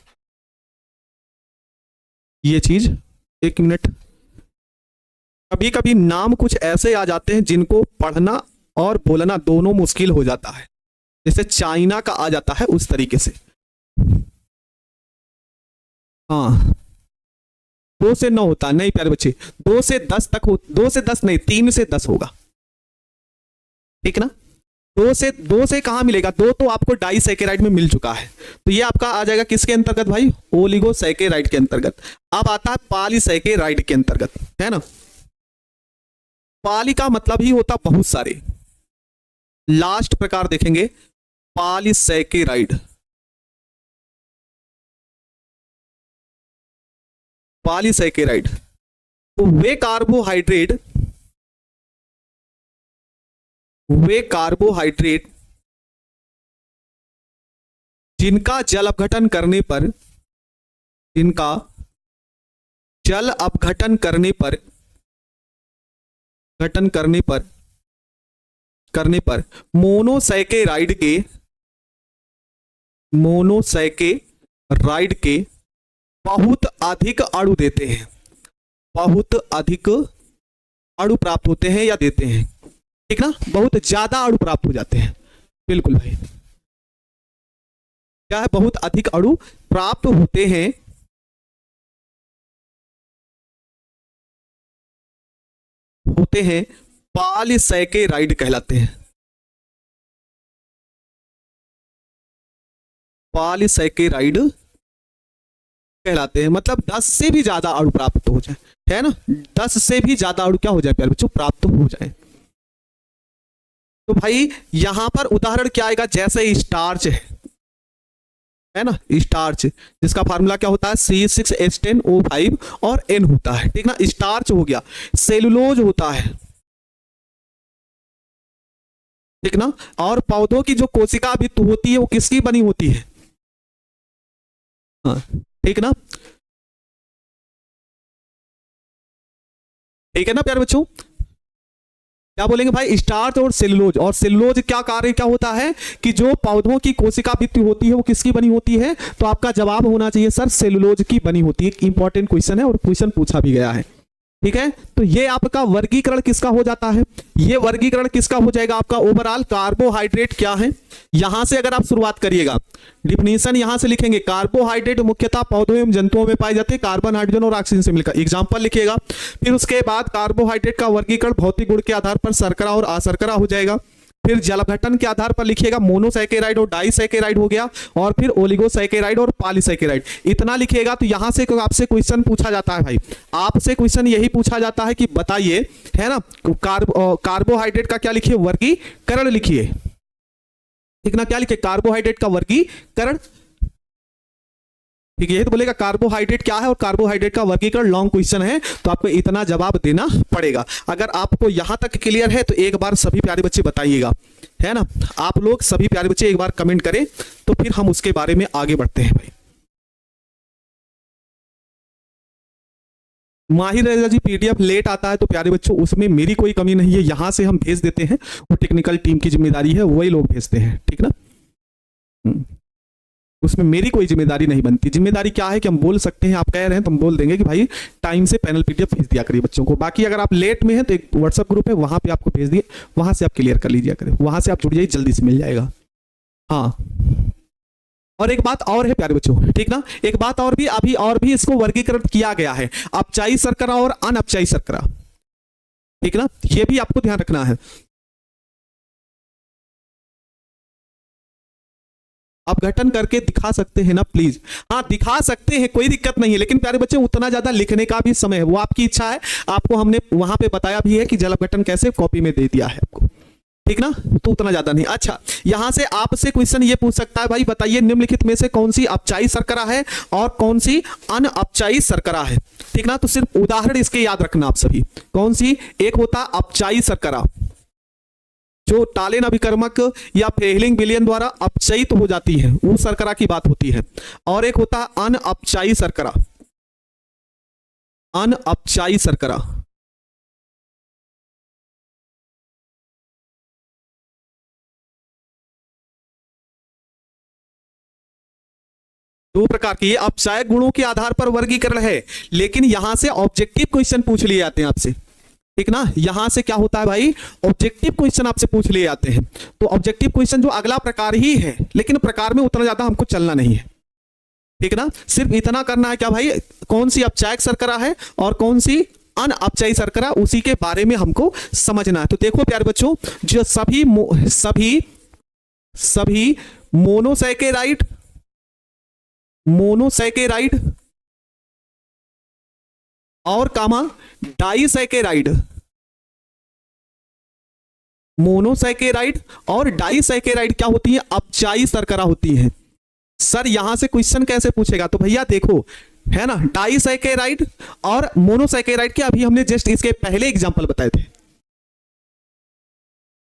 ये चीज, एक मिनट, कभी कभी नाम कुछ ऐसे आ जाते हैं जिनको पढ़ना और बोलना दोनों मुश्किल हो जाता है, जैसे चाइना का आ जाता है उस तरीके से। हाँ, 2 से 9 होता नहीं प्यारे बच्चे, 2 से 10 तक हो, 2 से 10 नहीं, 3 से 10 होगा, ठीक ना। 2 से कहां मिलेगा, 2 तो आपको डाइसैकेराइड में मिल चुका है, तो ये आपका आ जाएगा किसके अंतर्गत भाई, ओलिगोसैकेराइड के अंतर्गत। अब आता है पॉलीसैकेराइड के अंतर्गत, है ना। पॉली का मतलब ही होता बहुत सारे, लास्ट प्रकार देखेंगे पॉलीसैकेराइड। पॉलीसैकेराइड तो वे कार्बोहाइड्रेट जिनका जल अपघटन करने पर मोनोसैकेराइड के बहुत अधिक अणु देते हैं, बहुत अधिक अणु प्राप्त होते हैं या देते हैं, ठीक ना, बहुत ज्यादा अणु प्राप्त हो जाते हैं। बिल्कुल भाई, क्या है, बहुत अधिक अणु प्राप्त होते हैं, पॉलीसैकेराइड कहलाते हैं, पॉलीसैकेराइड कहलाते हैं। मतलब 10 से भी ज्यादा अणु प्राप्त हो जाए, है ना, 10 से भी ज्यादा अणु क्या हो जाए प्यारे बच्चों, प्राप्त हो जाए। तो भाई यहां पर उदाहरण क्या आएगा, जैसे स्टार्च है ना, स्टार्च जिसका फार्मूला क्या होता है C6H10O5 और N होता है, ठीक ना, स्टार्च हो गया। सेलुलोज होता है, ठीक ना, और पौधों की जो कोशिका भित्ति होती है वो किसकी बनी होती है, हाँ ठीक ना, ठीक है ना प्यारे बच्चों। क्या बोलेंगे भाई, स्टार्च और सेलुलोज, और सेलुलोज क्या कार्य क्या होता है कि जो पौधों की कोशिका भित्ति होती है वो किसकी बनी होती है, तो आपका जवाब होना चाहिए सर सेलुलोज की बनी होती है। इंपॉर्टेंट क्वेश्चन है और क्वेश्चन पूछा भी गया है, ठीक है। तो ये आपका वर्गीकरण किसका हो जाता है, ये वर्गीकरण किसका हो जाएगा आपका, ओवरऑल कार्बोहाइड्रेट क्या है। यहां से अगर आप शुरुआत करिएगा, डिफिनेशन यहां से लिखेंगे, कार्बोहाइड्रेट मुख्यतः पौधों एवं जंतुओं में पाए जाते हैं, कार्बन हाइड्रोजन और ऑक्सीजन से मिलकर, एग्जांपल लिखिएगा। फिर उसके बाद कार्बोहाइड्रेट का वर्गीकरण भौतिक गुण के आधार पर शर्करा और अशर्करा हो जाएगा। फिर जलघटन के आधार पर लिखिएगा, मोनोसैकेराइड और डाइसैकेराइड हो गया, और फिर ओलिगोसैकेराइड और पॉलीसैकेराइड, इतना लिखिएगा। तो यहां से आपसे क्वेश्चन पूछा जाता है भाई, आपसे क्वेश्चन यही पूछा जाता है कि बताइए, है ना, कार्बोहाइड्रेट का क्या लिखिए, वर्गीकरण लिखिए, ठीक ना, क्या लिखिए, कार्बोहाइड्रेट का वर्गीकरण, ठीक है। तो बोलेगा कार्बोहाइड्रेट क्या है और कार्बोहाइड्रेट का वर्गीकरण, लॉन्ग क्वेश्चन है तो आपको इतना जवाब देना पड़ेगा। अगर आपको यहां तक क्लियर है तो एक बार सभी प्यारे बच्चे बताइएगा, है ना, आप लोग सभी प्यारे बच्चे एक बार कमेंट करें तो फिर हम उसके बारे में आगे बढ़ते हैं भाई। माहिर रजा जी पीडीएफ लेट आता है तो प्यारे बच्चों उसमें मेरी कोई कमी नहीं है, यहां से हम भेज देते हैं, वो टेक्निकल टीम की जिम्मेदारी है, वही लोग भेजते हैं, ठीक ना। उसमें मेरी कोई जिम्मेदारी नहीं बनती। जिम्मेदारी क्या है कि हम बोल सकते हैं, आप कह रहे हैं तो हम बोल देंगे कि भाई टाइम से पैनल पीडीएफ भेज दिया करिए बच्चों को। बाकी अगर आप लेट में हैं तो एक व्हाट्सएप ग्रुप है, वहां पे आपको भेज दिए, वहां से आप क्लियर कर लीजिए करें, वहां से आप जुड़ जाइए, जल्दी से मिल जाएगा। हाँ, और एक बात और है प्यारे बच्चों, ठीक ना, एक बात और भी, अभी और भी इसको वर्गीकरण किया गया है, अपचाई शर्करा और अनअपचाई शर्करा, ठीक ना, ये भी आपको ध्यान रखना है। आप गठन करके दिखा सकते हैं ना प्लीज, हाँ दिखा सकते हैं, कोई दिक्कत नहीं है, लेकिन प्यारे बच्चे उतना ज्यादा लिखने का भी समय है, वो आपकी इच्छा है। आपको हमने वहां पे बताया भी है कि जल गठन कैसे, कॉपी में दे दिया है आपको, ठीक ना, तो उतना ज्यादा नहीं। अच्छा, यहां से आपसे क्वेश्चन ये पूछ सकता है, भाई बताइए निम्नलिखित में से कौन सी अपचाई शर्करा है और कौन सी अनअपचाई शर्करा है, ठीक ना। तो सिर्फ उदाहरण इसके याद रखना आप सभी, कौन सी, एक होता अपचाई शर्करा जो टालेन अभिकर्मक या फेहलिंग विलयन द्वारा अपचयित हो जाती है, वो शर्करा की बात होती है, और एक होता है अनअपचाई शर्करा, अनअपचाई शर्करा। दो प्रकार की, ये अपचायक गुणों के आधार पर वर्गीकरण है, लेकिन यहां से ऑब्जेक्टिव क्वेश्चन पूछ लिए जाते हैं आपसे, ठीक ना। यहां से क्या होता है भाई, ऑब्जेक्टिव क्वेश्चन आपसे पूछ लिए जाते हैं। तो ऑब्जेक्टिव क्वेश्चन जो अगला प्रकार ही है, लेकिन प्रकार में उतना ज्यादा हमको चलना नहीं है, ठीक ना, सिर्फ इतना करना है क्या भाई, कौन सी अपचायक शर्करा है और कौन सी अनअपचाई शर्करा, उसी के बारे में हमको समझना है। तो देखो प्यारे बच्चों, जो सभी मोनोसैकेराइड मोनोसैकेराइड और कामा डाइसैकेराइड, मोनोसैकेराइड और डाइसैकेराइड क्या होती है, अपचाई शर्करा होती है। सर यहां से क्वेश्चन कैसे पूछेगा, तो भैया देखो, है ना, डाइसैकेराइड और मोनोसैकेराइड के अभी हमने जस्ट इसके पहले एग्जांपल बताए थे,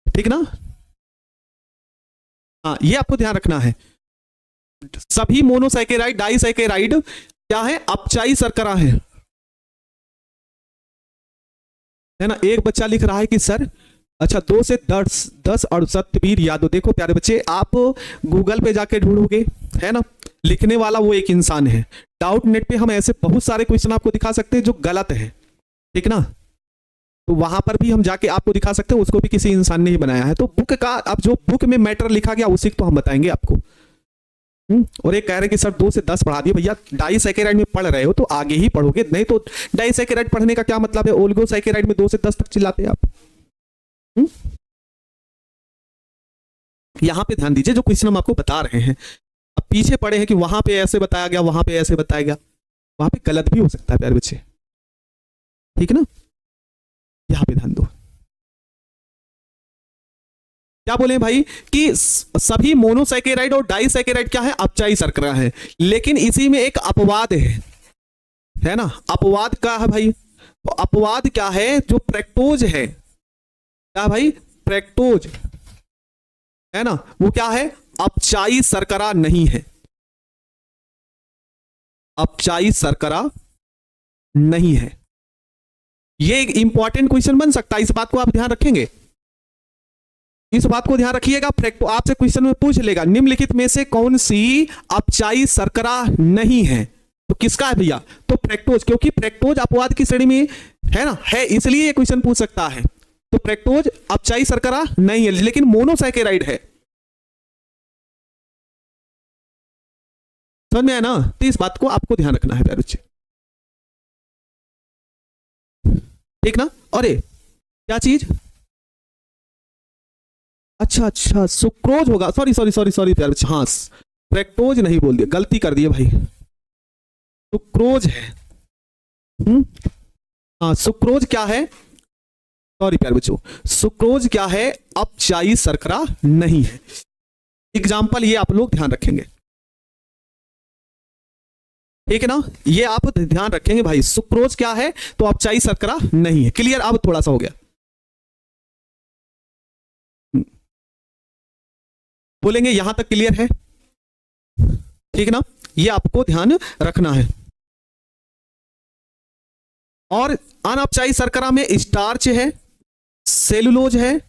ठीक ना। हाँ, ये आपको ध्यान रखना है, सभी मोनोसैकेराइड डाइसैकेराइड क्या है, अपचाई शर्करा है ना। एक बच्चा लिख रहा है कि सर, अच्छा 2 से 10 और सत्यवीर यादव, देखो प्यारे बच्चे आप गूगल पे जाके ढूंढोगे, है ना, लिखने वाला वो एक इंसान है। डाउट नेट पे हम ऐसे बहुत सारे क्वेश्चन आपको दिखा सकते हैं जो गलत है, ठीक ना, तो वहां पर भी हम जाके आपको दिखा सकते हैं, उसको भी किसी इंसान ने ही बनाया है। तो बुक का, अब जो बुक में मैटर लिखा गया उसी को तो हम बताएंगे आपको। और एक कह रहे हैं कि सर 2 से 10 पढ़ा दिए, भैया डाइसैकेराइड में पढ़ रहे हो तो आगे ही पढ़ोगे, नहीं तो डाइसैकेराइड पढ़ने का क्या मतलब है, ओलिगोसैकेराइड में 2 से 10 तक चिल्लाते हैं आप। यहां पे ध्यान दीजिए, जो क्वेश्चन हम आपको बता रहे हैं, अब पीछे पड़े हैं कि वहां पे ऐसे बताया गया, वहां पे ऐसे बताया गया, वहां पे गलत भी हो सकता है प्यारे बच्चे, ठीक है ना, यहां पे ध्यान दो। क्या बोले भाई कि सभी मोनोसैकेराइड और डाइसैकेराइड क्या है, अपचायी शर्करा है, लेकिन इसी में एक अपवाद है ना। अपवाद क्या है भाई, तो अपवाद क्या है, जो फ्रक्टोज है, क्या भाई, फ्रक्टोज है ना, वो क्या है, अपचायी शर्करा नहीं है, अपचायी शर्करा नहीं है। ये एक इंपॉर्टेंट क्वेश्चन बन सकता है, इस बात को आप ध्यान रखेंगे, इस बात को ध्यान रखिएगा। आपसे क्वेश्चन में पूछ लेगा निम्नलिखित में से कौन सी अपचायी शर्करा नहीं है, तो किसका है भैया, तो फ्रक्टोज, क्योंकि फ्रक्टोज अपवाद की श्रेणी में है ना, है, इसलिए ये क्वेश्चन पूछ सकता है। तो फ्रक्टोज अपचायी शर्करा नहीं है, लेकिन मोनोसैकेराइड है। समझ में आया ना, तो इस बात को आपको ध्यान रखना है प्यारे बच्चे, ठीक ना। अरे क्या चीज, अच्छा अच्छा सुक्रोज होगा, सॉरी सॉरी सॉरी सॉरी प्यारे बच्चे, हाँ फ्रक्टोज नहीं बोल दिया, गलती कर दिया भाई, सुक्रोज है। हाँ सुक्रोज क्या है, सॉरी प्यारे बच्चों, सुक्रोज क्या है, अपचायी शर्करा नहीं है। एग्जाम्पल ये आप लोग ध्यान रखेंगे, ठीक है ना, ये आप ध्यान रखेंगे भाई, सुक्रोज क्या है, तो अपचायी शर्करा नहीं है। क्लियर, अब थोड़ा सा हो गया, बोलेंगे यहां तक क्लियर है, ठीक है ना, ये आपको ध्यान रखना है। और अनअपचायी शर्करा में स्टार्च है, सेलुलोज है,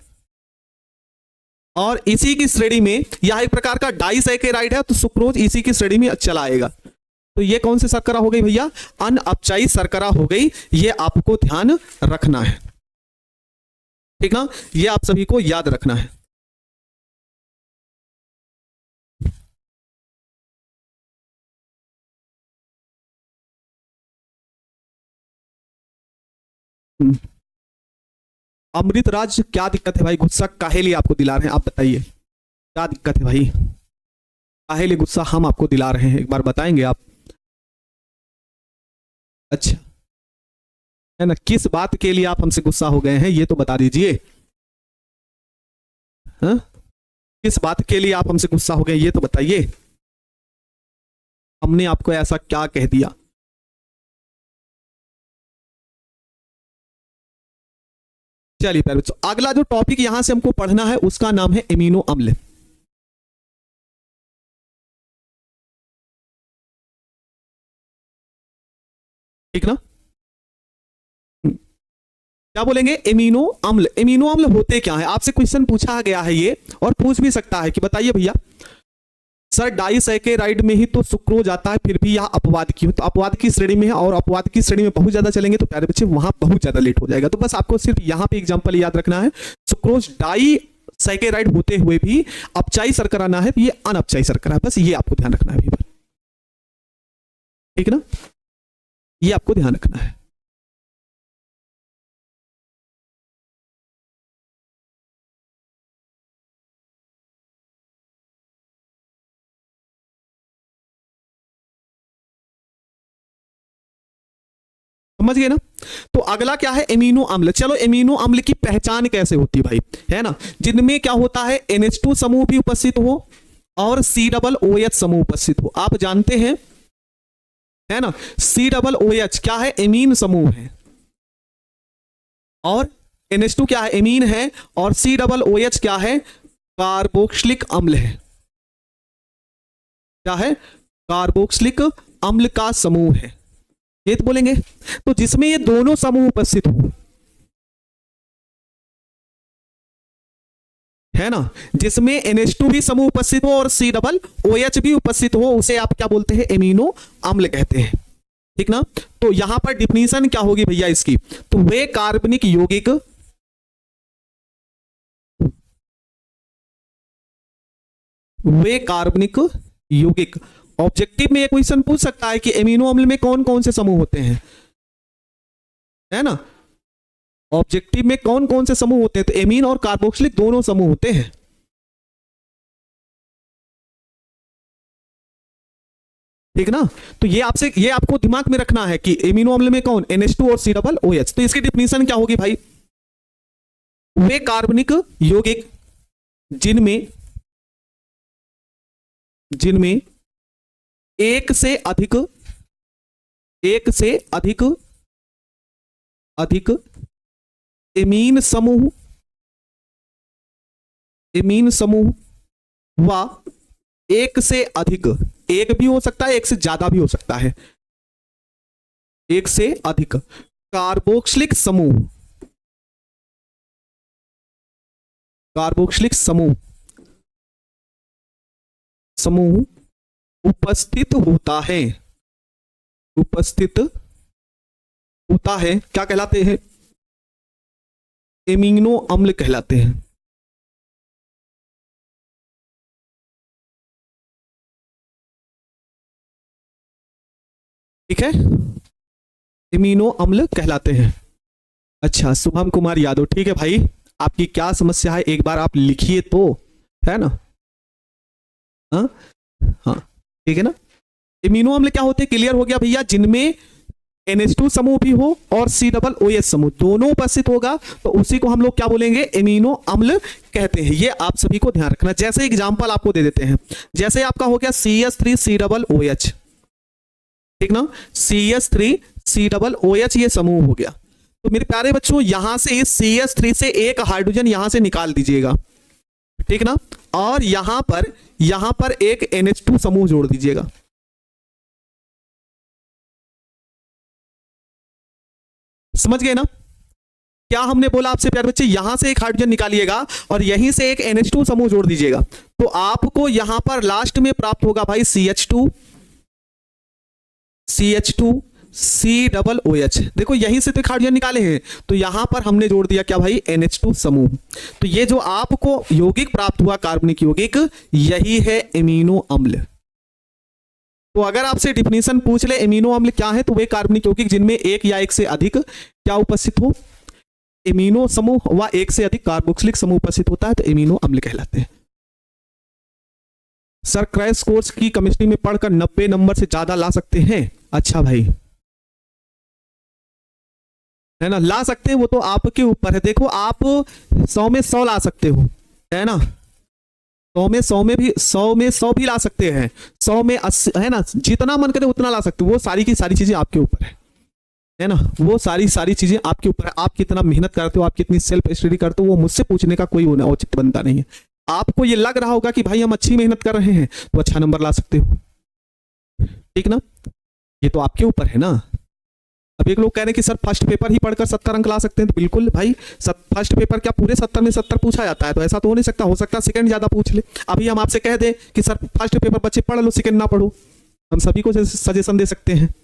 और इसी की श्रेणी में यह एक प्रकार का डाइसैकेराइड है, तो सुक्रोज इसी की श्रेणी में चला आएगा। तो ये कौन सी शर्करा हो गई भैया, अनअपचायी शर्करा हो गई, ये आपको ध्यान रखना है, ठीक ना, ये आप सभी को याद रखना है। अमृतराज क्या दिक्कत है भाई, गुस्सा काहे लिए आपको दिला रहे हैं, आप बताइए क्या दिक्कत है भाई, काहे लिए गुस्सा हम आपको दिला रहे हैं, एक बार बताएंगे आप। अच्छा है ना, किस बात के लिए आप हमसे गुस्सा हो गए हैं ये तो बता दीजिए, हाँ किस बात के लिए आप हमसे गुस्सा हो गए ये तो बताइए, हमने आपको ऐसा क्या कह दिया। चलिए प्यारे बच्चों, अगला जो टॉपिक यहां से हमको पढ़ना है उसका नाम है एमिनो अम्ल, ठीक ना। क्या बोलेंगे, एमिनो अम्ल। एमिनो अम्ल होते क्या है, आपसे क्वेश्चन पूछा गया है ये, और पूछ भी सकता है कि बताइए भैया सर डाइसैकेराइड में ही तो सुक्रोज आता है, फिर भी यह अपवाद क्यों, तो अपवाद की श्रेणी में है, और अपवाद की श्रेणी में बहुत ज्यादा चलेंगे तो प्यारे बच्चे वहां बहुत ज्यादा लेट हो जाएगा। तो बस आपको सिर्फ यहां पे एग्जांपल याद रखना है, सुक्रोज डाइसैकेराइड होते हुए भी अपचायी शर्करा ना है, तो ये अनअपचायी शर्करा है, बस ये आपको ध्यान रखना है, ठीक ना, ये आपको ध्यान रखना है। समझ गए ना। तो अगला क्या है, एमिनो अम्ल। चलो एमिनो अम्ल की पहचान कैसे होती है भाई, है ना, जिनमें क्या होता है NH2 समूह भी उपस्थित हो और COOH समूह उपस्थित हो। आप जानते हैं है ना, COOH क्या है, एमीन समूह है, और NH2 क्या है, एमीन है, और COOH क्या है, कार्बोक्सिलिक अम्ल है, क्या है, कार्बोक्सिलिक अम्ल का समूह है, ये तो बोलेंगे। तो जिसमें ये दोनों समूह उपस्थित हो, है ना, जिसमें NH2 भी समूह उपस्थित हो और COOH भी उपस्थित हो, उसे आप क्या बोलते हैं, एमिनो अम्ल कहते हैं, ठीक ना। तो यहां पर डिफिनीशन क्या होगी भैया इसकी, तो वे कार्बनिक यौगिक ऑब्जेक्टिव में ये क्वेश्चन पूछ सकता है कि एमिनो अम्ल में कौन कौन से समूह होते हैं, है ना, ऑब्जेक्टिव में कौन कौन से समूह होते हैं, तो एमीन और कार्बोक्सिलिक दोनों समूह होते हैं, ठीक ना। तो ये आपको दिमाग में रखना है कि एमिनो अम्ल में कौन, NH2 और COOH। तो इसकी डिफिनीशन क्या होगी भाई, वे कार्बनिक यौगिक जिनमें जिनमें एक से अधिक एमीन समूह व एक से अधिक, एक भी हो सकता है, एक से ज्यादा भी हो सकता है, एक से अधिक कार्बोक्सिलिक समूह उपस्थित होता है, क्या कहलाते हैं? एमिनो अम्ल कहलाते हैं। ठीक है, एमिनो अम्ल कहलाते हैं। अच्छा, शुभम कुमार यादव, ठीक है भाई, आपकी क्या समस्या है एक बार आप लिखिए तो, है ना? हाँ हाँ, ठीक है ना। एमिनो अम्ल क्या होते हैं, क्लियर हो गया भैया? जिनमें NH2 समूह भी हो और COOH समूह दोनों उपस्थित होगा तो उसी को हम लोग क्या बोलेंगे? एमिनो अम्ल कहते हैं। ये आप सभी को ध्यान रखना। जैसे एग्जांपल आपको दे देते हैं, जैसे आपका हो गया CH3COOH, ठीक ना, CH3COOH ये समूह हो गया। तो मेरे प्यारे बच्चों, यहां से इस CH3 से एक हाइड्रोजन यहां से निकाल दीजिएगा, ठीक ना, और यहां पर एक NH2 समूह जोड़ दीजिएगा। समझ गए ना? क्या हमने बोला आपसे प्यारे बच्चे? यहां से एक हाइड्रोजन निकालिएगा और यहीं से एक NH2 समूह जोड़ दीजिएगा, तो आपको यहां पर लास्ट में प्राप्त होगा भाई CH2 COOH। देखो यहीं से तो एक हाइड्रोजन निकाले हैं, तो यहां पर हमने जोड़ दिया क्या भाई? NH2 समूह। तो ये जो आपको यौगिक प्राप्त हुआ कार्बनिक यौगिक, यही है एमिनो अम्ल। तो अगर आपसे डिफिनीशन पूछ ले एमिनो अम्ल क्या है, तो वे कार्बनिक यौगिक जिनमें एक या एक से अधिक क्या उपस्थित हो? एमिनो समूह व एक से अधिक कार्बोक्सिलिक समूह उपस्थित होता है, तो एमिनो अम्ल कहलाते हैं। सर क्रैश कोर्स की केमिस्ट्री में पढ़कर 90 नंबर से ज्यादा ला सकते हैं? अच्छा भाई, है ना, ला सकते हैं, वो तो आपके ऊपर है। देखो आप 100 में 100 ला सकते हो, है ना, 100 में 100 भी ला सकते हैं, 100 में 80, है ना, जितना मन करे उतना ला सकते हो। वो सारी की सारी चीजें आपके ऊपर है ना, वो सारी चीजें आपके ऊपर है। आप कितना मेहनत करते हो, आप कितनी सेल्फ स्टडी करते हो, वो मुझसे पूछने का कोई औचित्य बनता नहीं है। आपको ये लग रहा होगा कि भाई हम अच्छी मेहनत कर रहे हैं तो अच्छा नंबर ला सकते हो, ठीक ना, ये तो आपके ऊपर है ना। अब एक लोग कह रहे हैं कि सर फर्स्ट पेपर ही पढ़कर 70 अंक ला सकते हैं, तो बिल्कुल भाई, फर्स्ट पेपर क्या पूरे 70 में 70 पूछा जाता है? तो ऐसा तो हो नहीं सकता, हो सकता है सेकंड ज्यादा पूछ ले। अभी हम आपसे कह दें कि सर फर्स्ट पेपर बच्चे पढ़ लो, सेकंड ना पढ़ो, हम सभी को सजेशन दे सकते हैं,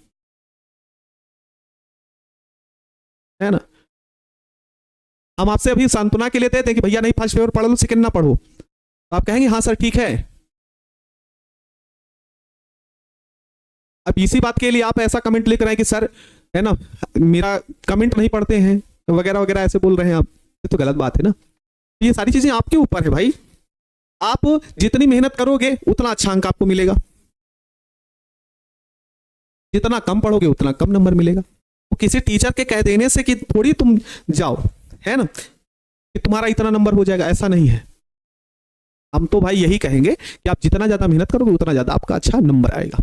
है ना। हम आपसे अभी सांत्वना के लिए देते हैं कि भैया नहीं फर्स्ट पेपर पढ़ लो, सेकंड ना पढ़ो, तो आप कहेंगे हाँ सर ठीक है। अब इसी बात के लिए आप ऐसा कमेंट लिख रहे हैं कि सर, है ना, मेरा कमेंट नहीं पढ़ते हैं वगैरह वगैरह, ऐसे बोल रहे हैं आप, ये तो गलत बात है ना। ये सारी चीजें आपके ऊपर है भाई, आप जितनी मेहनत करोगे उतना अच्छा अंक आपको मिलेगा, जितना कम पढ़ोगे उतना कम नंबर मिलेगा। तो किसी टीचर के कह देने से कि थोड़ी तुम जाओ, है ना, कि तुम्हारा इतना नंबर हो जाएगा, ऐसा नहीं है। हम तो भाई यही कहेंगे कि आप जितना ज्यादा मेहनत करोगे उतना ज्यादा आपका अच्छा नंबर आएगा।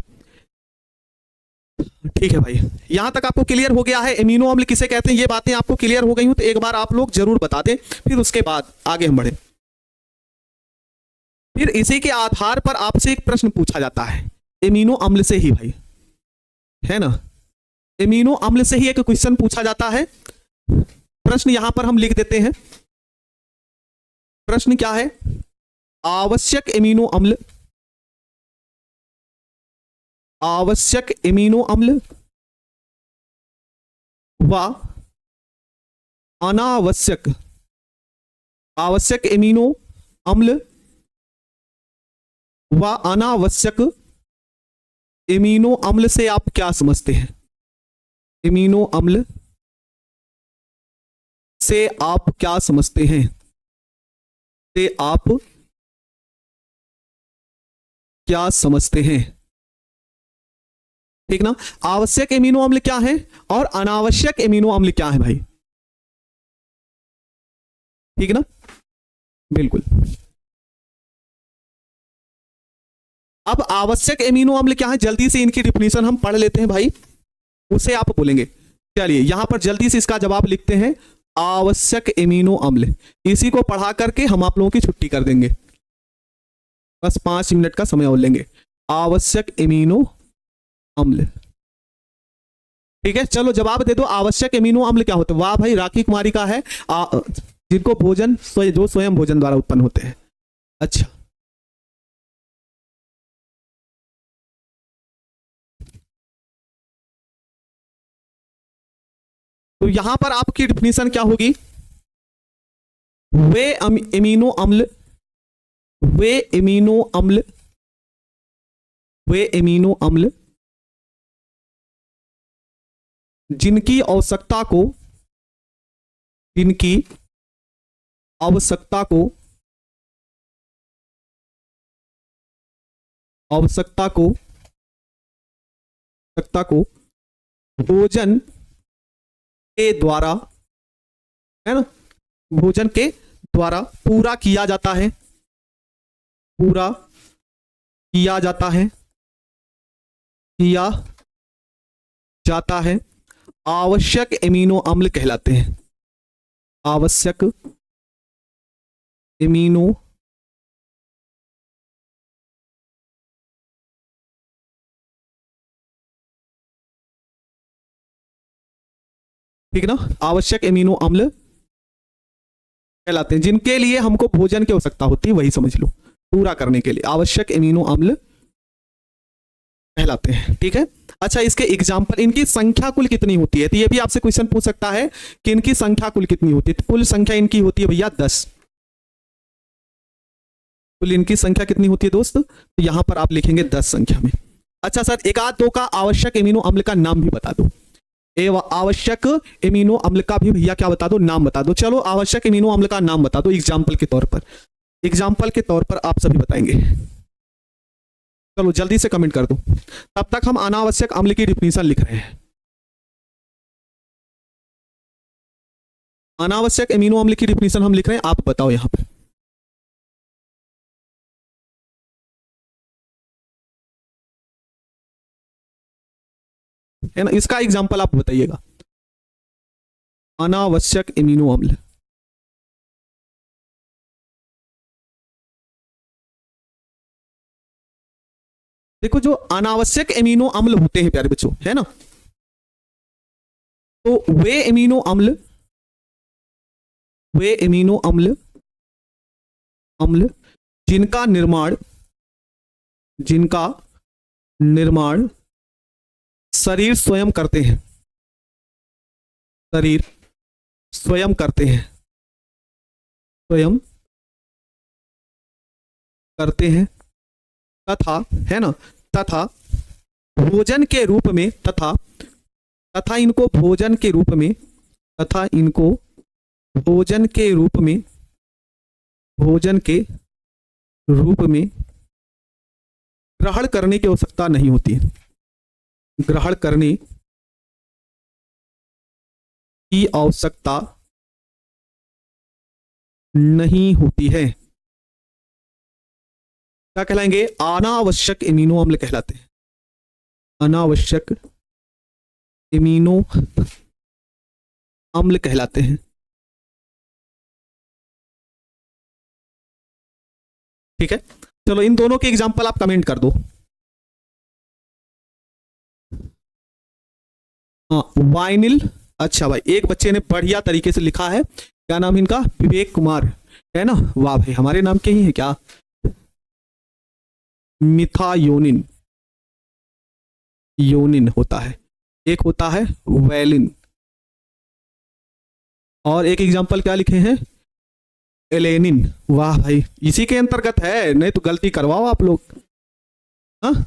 ठीक है भाई, यहां तक आपको क्लियर हो गया है एमिनो अम्ल किसे कहते हैं? ये बातें आपको क्लियर हो गई हो तो एक बार आप लोग जरूर बता दें, फिर उसके बाद आगे हम बढ़े। फिर इसी के आधार पर आपसे एक प्रश्न पूछा जाता है एमिनो अम्ल से ही भाई, है ना, एमिनो अम्ल से ही एक क्वेश्चन पूछा जाता है। प्रश्न यहां पर हम लिख देते हैं। प्रश्न क्या है? आवश्यक एमिनो अम्ल, आवश्यक एमिनो अम्ल व अनावश्यक, आवश्यक एमिनो अम्ल व अनावश्यक एमिनो अम्ल से आप क्या समझते हैं? एमिनो अम्ल से आप क्या समझते हैं? से आप क्या समझते हैं? ठीक ना, आवश्यक एमिनो अम्ल क्या है और अनावश्यक एमिनो अम्ल क्या है भाई? ठीक ना, बिल्कुल। अब आवश्यक एमिनो अम्ल क्या है, जल्दी से इनकी डिफिनीशन हम पढ़ लेते हैं भाई, उसे आप बोलेंगे। चलिए यहां पर जल्दी से इसका जवाब लिखते हैं, आवश्यक एमिनो अम्ल। इसी को पढ़ा करके हम आप लोगों की छुट्टी कर देंगे, बस 5 मिनट का समय और लेंगे। आवश्यक एमिनो अम्ल, ठीक है। चलो जवाब दे दो, आवश्यक एमिनो अम्ल क्या होते हैं। वाह भाई, राखी कुमारी का है जिनको भोजन जो स्वयं भोजन द्वारा उत्पन्न होते हैं। अच्छा, तो यहां पर आपकी डिफिनीशन क्या होगी, वे एमिनो अम्ल, वे एमिनो अम्ल, वे एमिनो अम्ल जिनकी आवश्यकता को, जिनकी आवश्यकता को, आवश्यकता को, आवश्यकता को भोजन के द्वारा, है ना, भोजन के द्वारा पूरा किया जाता है, पूरा किया जाता है, किया जाता है, आवश्यक एमिनो अम्ल कहलाते हैं। आवश्यक एमिनो ठीक ना, आवश्यक एमिनो अम्ल कहलाते हैं, जिनके लिए हमको भोजन की आवश्यकता होती है, वही समझ लो, पूरा करने के लिए आवश्यक एमिनो अम्ल कहलाते हैं, ठीक है। अच्छा, इसके एग्जाम्पल, इनकी संख्या कुल कितनी होती है, तो ये भी आपसे क्वेश्चन पूछ सकता है कि इनकी संख्या कुल कितनी होती है। तो कुल संख्या इनकी होती है भैया 10। कुल इनकी संख्या कितनी होती है दोस्त, तो यहां पर आप लिखेंगे 10 संख्या में। अच्छा सर, एक आध दो का आवश्यक एमिनो अम्ल का नाम भी बता दो, आवश्यक एमिनो अम्ल का भी भैया क्या बता दो, नाम बता दो। चलो आवश्यक एमिनो अम्ल का नाम बता दो एग्जाम्पल के तौर पर, एग्जाम्पल के तौर पर आप सभी बताएंगे। चलो जल्दी से कमेंट कर दो, तब तक हम अनावश्यक अम्ल की डिफिनीशन लिख रहे हैं। अनावश्यक एमिनो अम्ल की डिफिनीशन हम लिख रहे हैं, आप बताओ यहां पे। है ना, इसका एग्जाम्पल आप बताइएगा, अनावश्यक एमिनो अम्ल। देखो जो अनावश्यक एमिनो अम्ल होते हैं प्यारे बच्चों, है ना, तो वे एमिनो अम्ल, वे एमिनो अम्ल, अम्ल जिनका निर्माण, जिनका निर्माण शरीर स्वयं करते हैं, शरीर स्वयं करते हैं, स्वयं करते हैं, तथा, है ना, तथा भोजन के रूप में, तथा, तथा इनको भोजन के रूप में, तथा इनको भोजन के रूप में, भोजन के रूप में ग्रहण करने की आवश्यकता नहीं होती, ग्रहण करने की आवश्यकता नहीं होती है, क्या कहलाएंगे, अनावश्यक एमिनो अम्ल कहलाते हैं, अनावश्यक एमिनो अम्ल कहलाते हैं, ठीक है। चलो इन दोनों के एग्जाम्पल आप कमेंट कर दो। हाँ, वाइनिल, अच्छा भाई, एक बच्चे ने बढ़िया तरीके से लिखा है, क्या नाम इनका, विवेक कुमार, है ना, वाह भाई, हमारे नाम के ही है क्या, मिथायोनिन, योनिन होता है, एक होता है वैलिन, और एक एग्जाम्पल क्या लिखे हैं, एलेनिन। वाह भाई, इसी के अंतर्गत है, नहीं तो गलती करवाओ आप लोग। हाँ,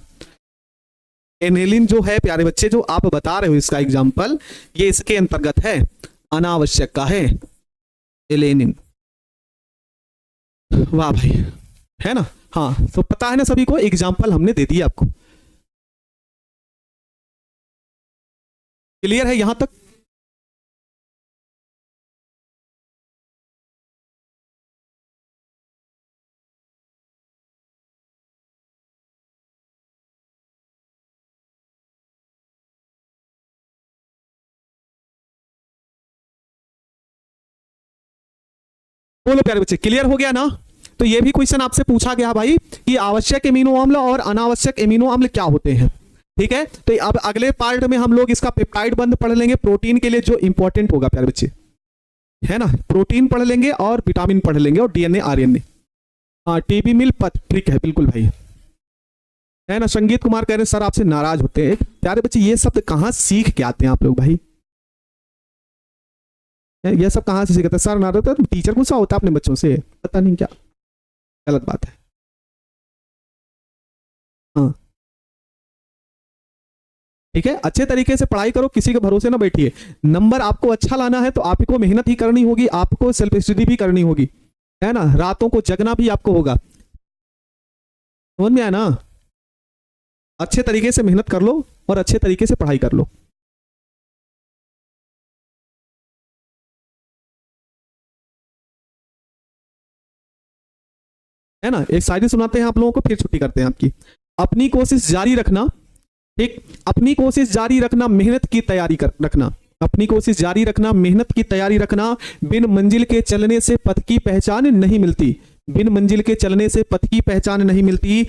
एनेलिन जो है प्यारे बच्चे, जो आप बता रहे हो इसका एग्जाम्पल, ये इसके अंतर्गत है, अनावश्यक का है एलेनिन। वाह भाई, है ना। हाँ, तो पता है ना सभी को, एग्जाम्पल हमने दे दिया आपको, क्लियर है यहां तक। बोलो प्यारे बच्चे, क्लियर हो गया ना? तो ये भी क्वेश्चन आपसे पूछा गया भाई कि आवश्यक एमिनो अम्ल और अनावश्यक एमिनो अम्ल क्या होते हैं। ठीक है, तो अब अगले पार्ट में हम लोग इसका पेप्टाइड बंध पढ़ लेंगे, प्रोटीन के लिए जो इंपॉर्टेंट होगा प्यारे बच्चे, है ना। प्रोटीन पढ़ लेंगे और विटामिन पढ़ लेंगे और डीएनए आरएनए। हाँ, टीबी मिल पथ, ठीक है, बिल्कुल भाई, है ना। संगीत कुमार कह रहे हैं सर आपसे नाराज होते हैं। प्यारे बच्चे ये शब्द कहाँ सीख के आते हैं आप लोग भाई? ये सब कहाँ से सीखते हैं? सर नाराज होता है, टीचर गुस्सा होता है अपने बच्चों से, पता नहीं क्या गलत बात है। हाँ, ठीक है, अच्छे तरीके से पढ़ाई करो, किसी के भरोसे ना बैठिए। नंबर आपको अच्छा लाना है तो आपको मेहनत ही करनी होगी, आपको सेल्फ स्टडी भी करनी होगी, है ना। रातों को जगना भी आपको होगा, समझ में आया ना। अच्छे तरीके से मेहनत कर लो और अच्छे तरीके से पढ़ाई कर लो। है ना, एक शायरी सुनाते हैं आप लोगों को, फिर छुट्टी करते हैं आपकी। अपनी कोशिश जारी रखना, ठीक, अपनी कोशिश जारी रखना, मेहनत की तैयारी कर रखना। अपनी कोशिश जारी रखना, मेहनत की तैयारी रखना। बिन मंजिल के चलने से पथ की पहचान नहीं मिलती। बिन मंजिल के चलने से पथ की पहचान नहीं मिलती।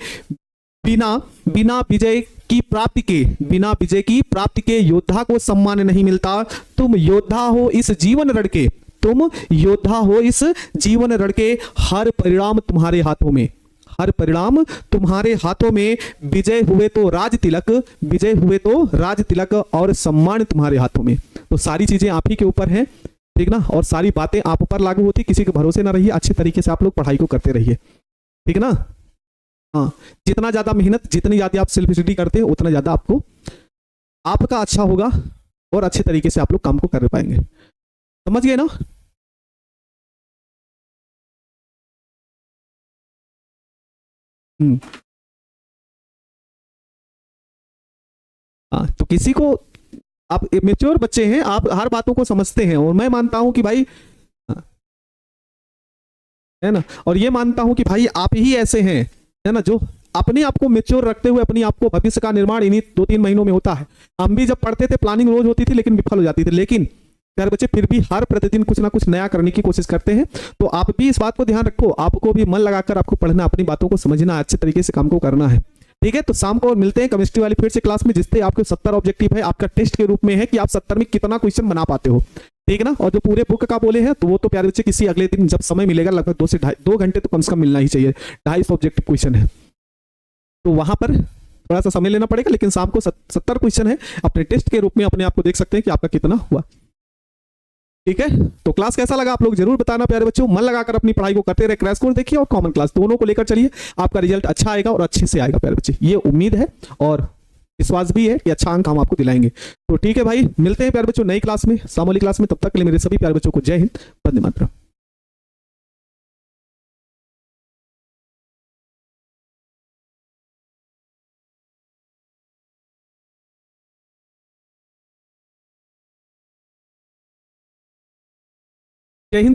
बिना बिना विजय की प्राप्ति के, बिना विजय की प्राप्ति के योद्धा को सम्मान नहीं मिलता। तुम योद्धा हो इस जीवन रण के, तुम योद्धा हो इस जीवन रण के। हर परिणाम तुम्हारे हाथों में, हर परिणाम तुम्हारे हाथों में। विजय हुए तो राज तिलक, विजय हुए तो राज तिलक, और सम्मान तुम्हारे हाथों में। तो सारी चीजें आप ही के ऊपर हैं, ठीक ना, और सारी बातें आप पर लागू होती, किसी के भरोसे ना रहिए, अच्छे तरीके से आप लोग पढ़ाई को करते रहिए, ठीक ना। हाँ, जितना ज्यादा मेहनत, जितनी ज्यादा आप सेल्फ स्टडी करते हैं, उतना ज्यादा आपको आपका अच्छा होगा और अच्छे तरीके से आप लोग काम को कर पाएंगे। समझ गए ना? हम्म। हाँ, तो किसी को, आप मेच्योर बच्चे हैं, आप हर बातों को समझते हैं, और मैं मानता हूं कि भाई, हाँ, है ना, और ये मानता हूं कि भाई आप ही ऐसे हैं, है ना, जो अपने आप को मेच्योर रखते हुए अपनी आप को, भविष्य का निर्माण इन्हीं 2-3 महीनों में होता है। हम भी जब पढ़ते थे प्लानिंग रोज होती थी लेकिन विफल हो जाती थी, लेकिन प्यारे बच्चे फिर भी हर प्रतिदिन कुछ ना कुछ नया करने की कोशिश करते हैं। तो आप भी इस बात को ध्यान रखो, आपको भी मन लगाकर आपको पढ़ना, अपनी बातों को समझना, अच्छे तरीके से काम को करना है, ठीक है। तो शाम को मिलते हैं केमिस्ट्री वाली फिर से क्लास में, जिससे आपके 70 ऑब्जेक्टिव है, आपका टेस्ट के रूप में है कि आप 70 में कितना क्वेश्चन बना पाते हो, ठीक है ना। और जो पूरे बुक का बोले हैं तो वो तो प्यारे बच्चे किसी अगले दिन जब समय मिलेगा, लगभग 2 से 2 घंटे तो कम से कम मिलना ही चाहिए, 250 ऑब्जेक्टिव क्वेश्चन है, तो वहां पर थोड़ा सा समय लेना पड़ेगा, लेकिन शाम को 70 क्वेश्चन है, अपने टेस्ट के रूप में अपने आप को देख सकते हैं कि आपका कितना हुआ, ठीक है। तो क्लास कैसा लगा आप लोग जरूर बताना प्यारे बच्चों, मन लगाकर अपनी पढ़ाई को करते रहे, क्रैश कोर्स देखिए और कॉमन क्लास दोनों को लेकर चलिए, आपका रिजल्ट अच्छा आएगा और अच्छे से आएगा प्यारे बच्चे, ये उम्मीद है और विश्वास भी है कि अच्छा अंक हम आपको दिलाएंगे। तो ठीक है भाई, मिलते हैं प्यारे बच्चों नई क्लास में, शाम वाली क्लास में। तब तक के लिए मेरे सभी प्यारे बच्चों को जय हिंद, वंदे मातरम। जय हिंद।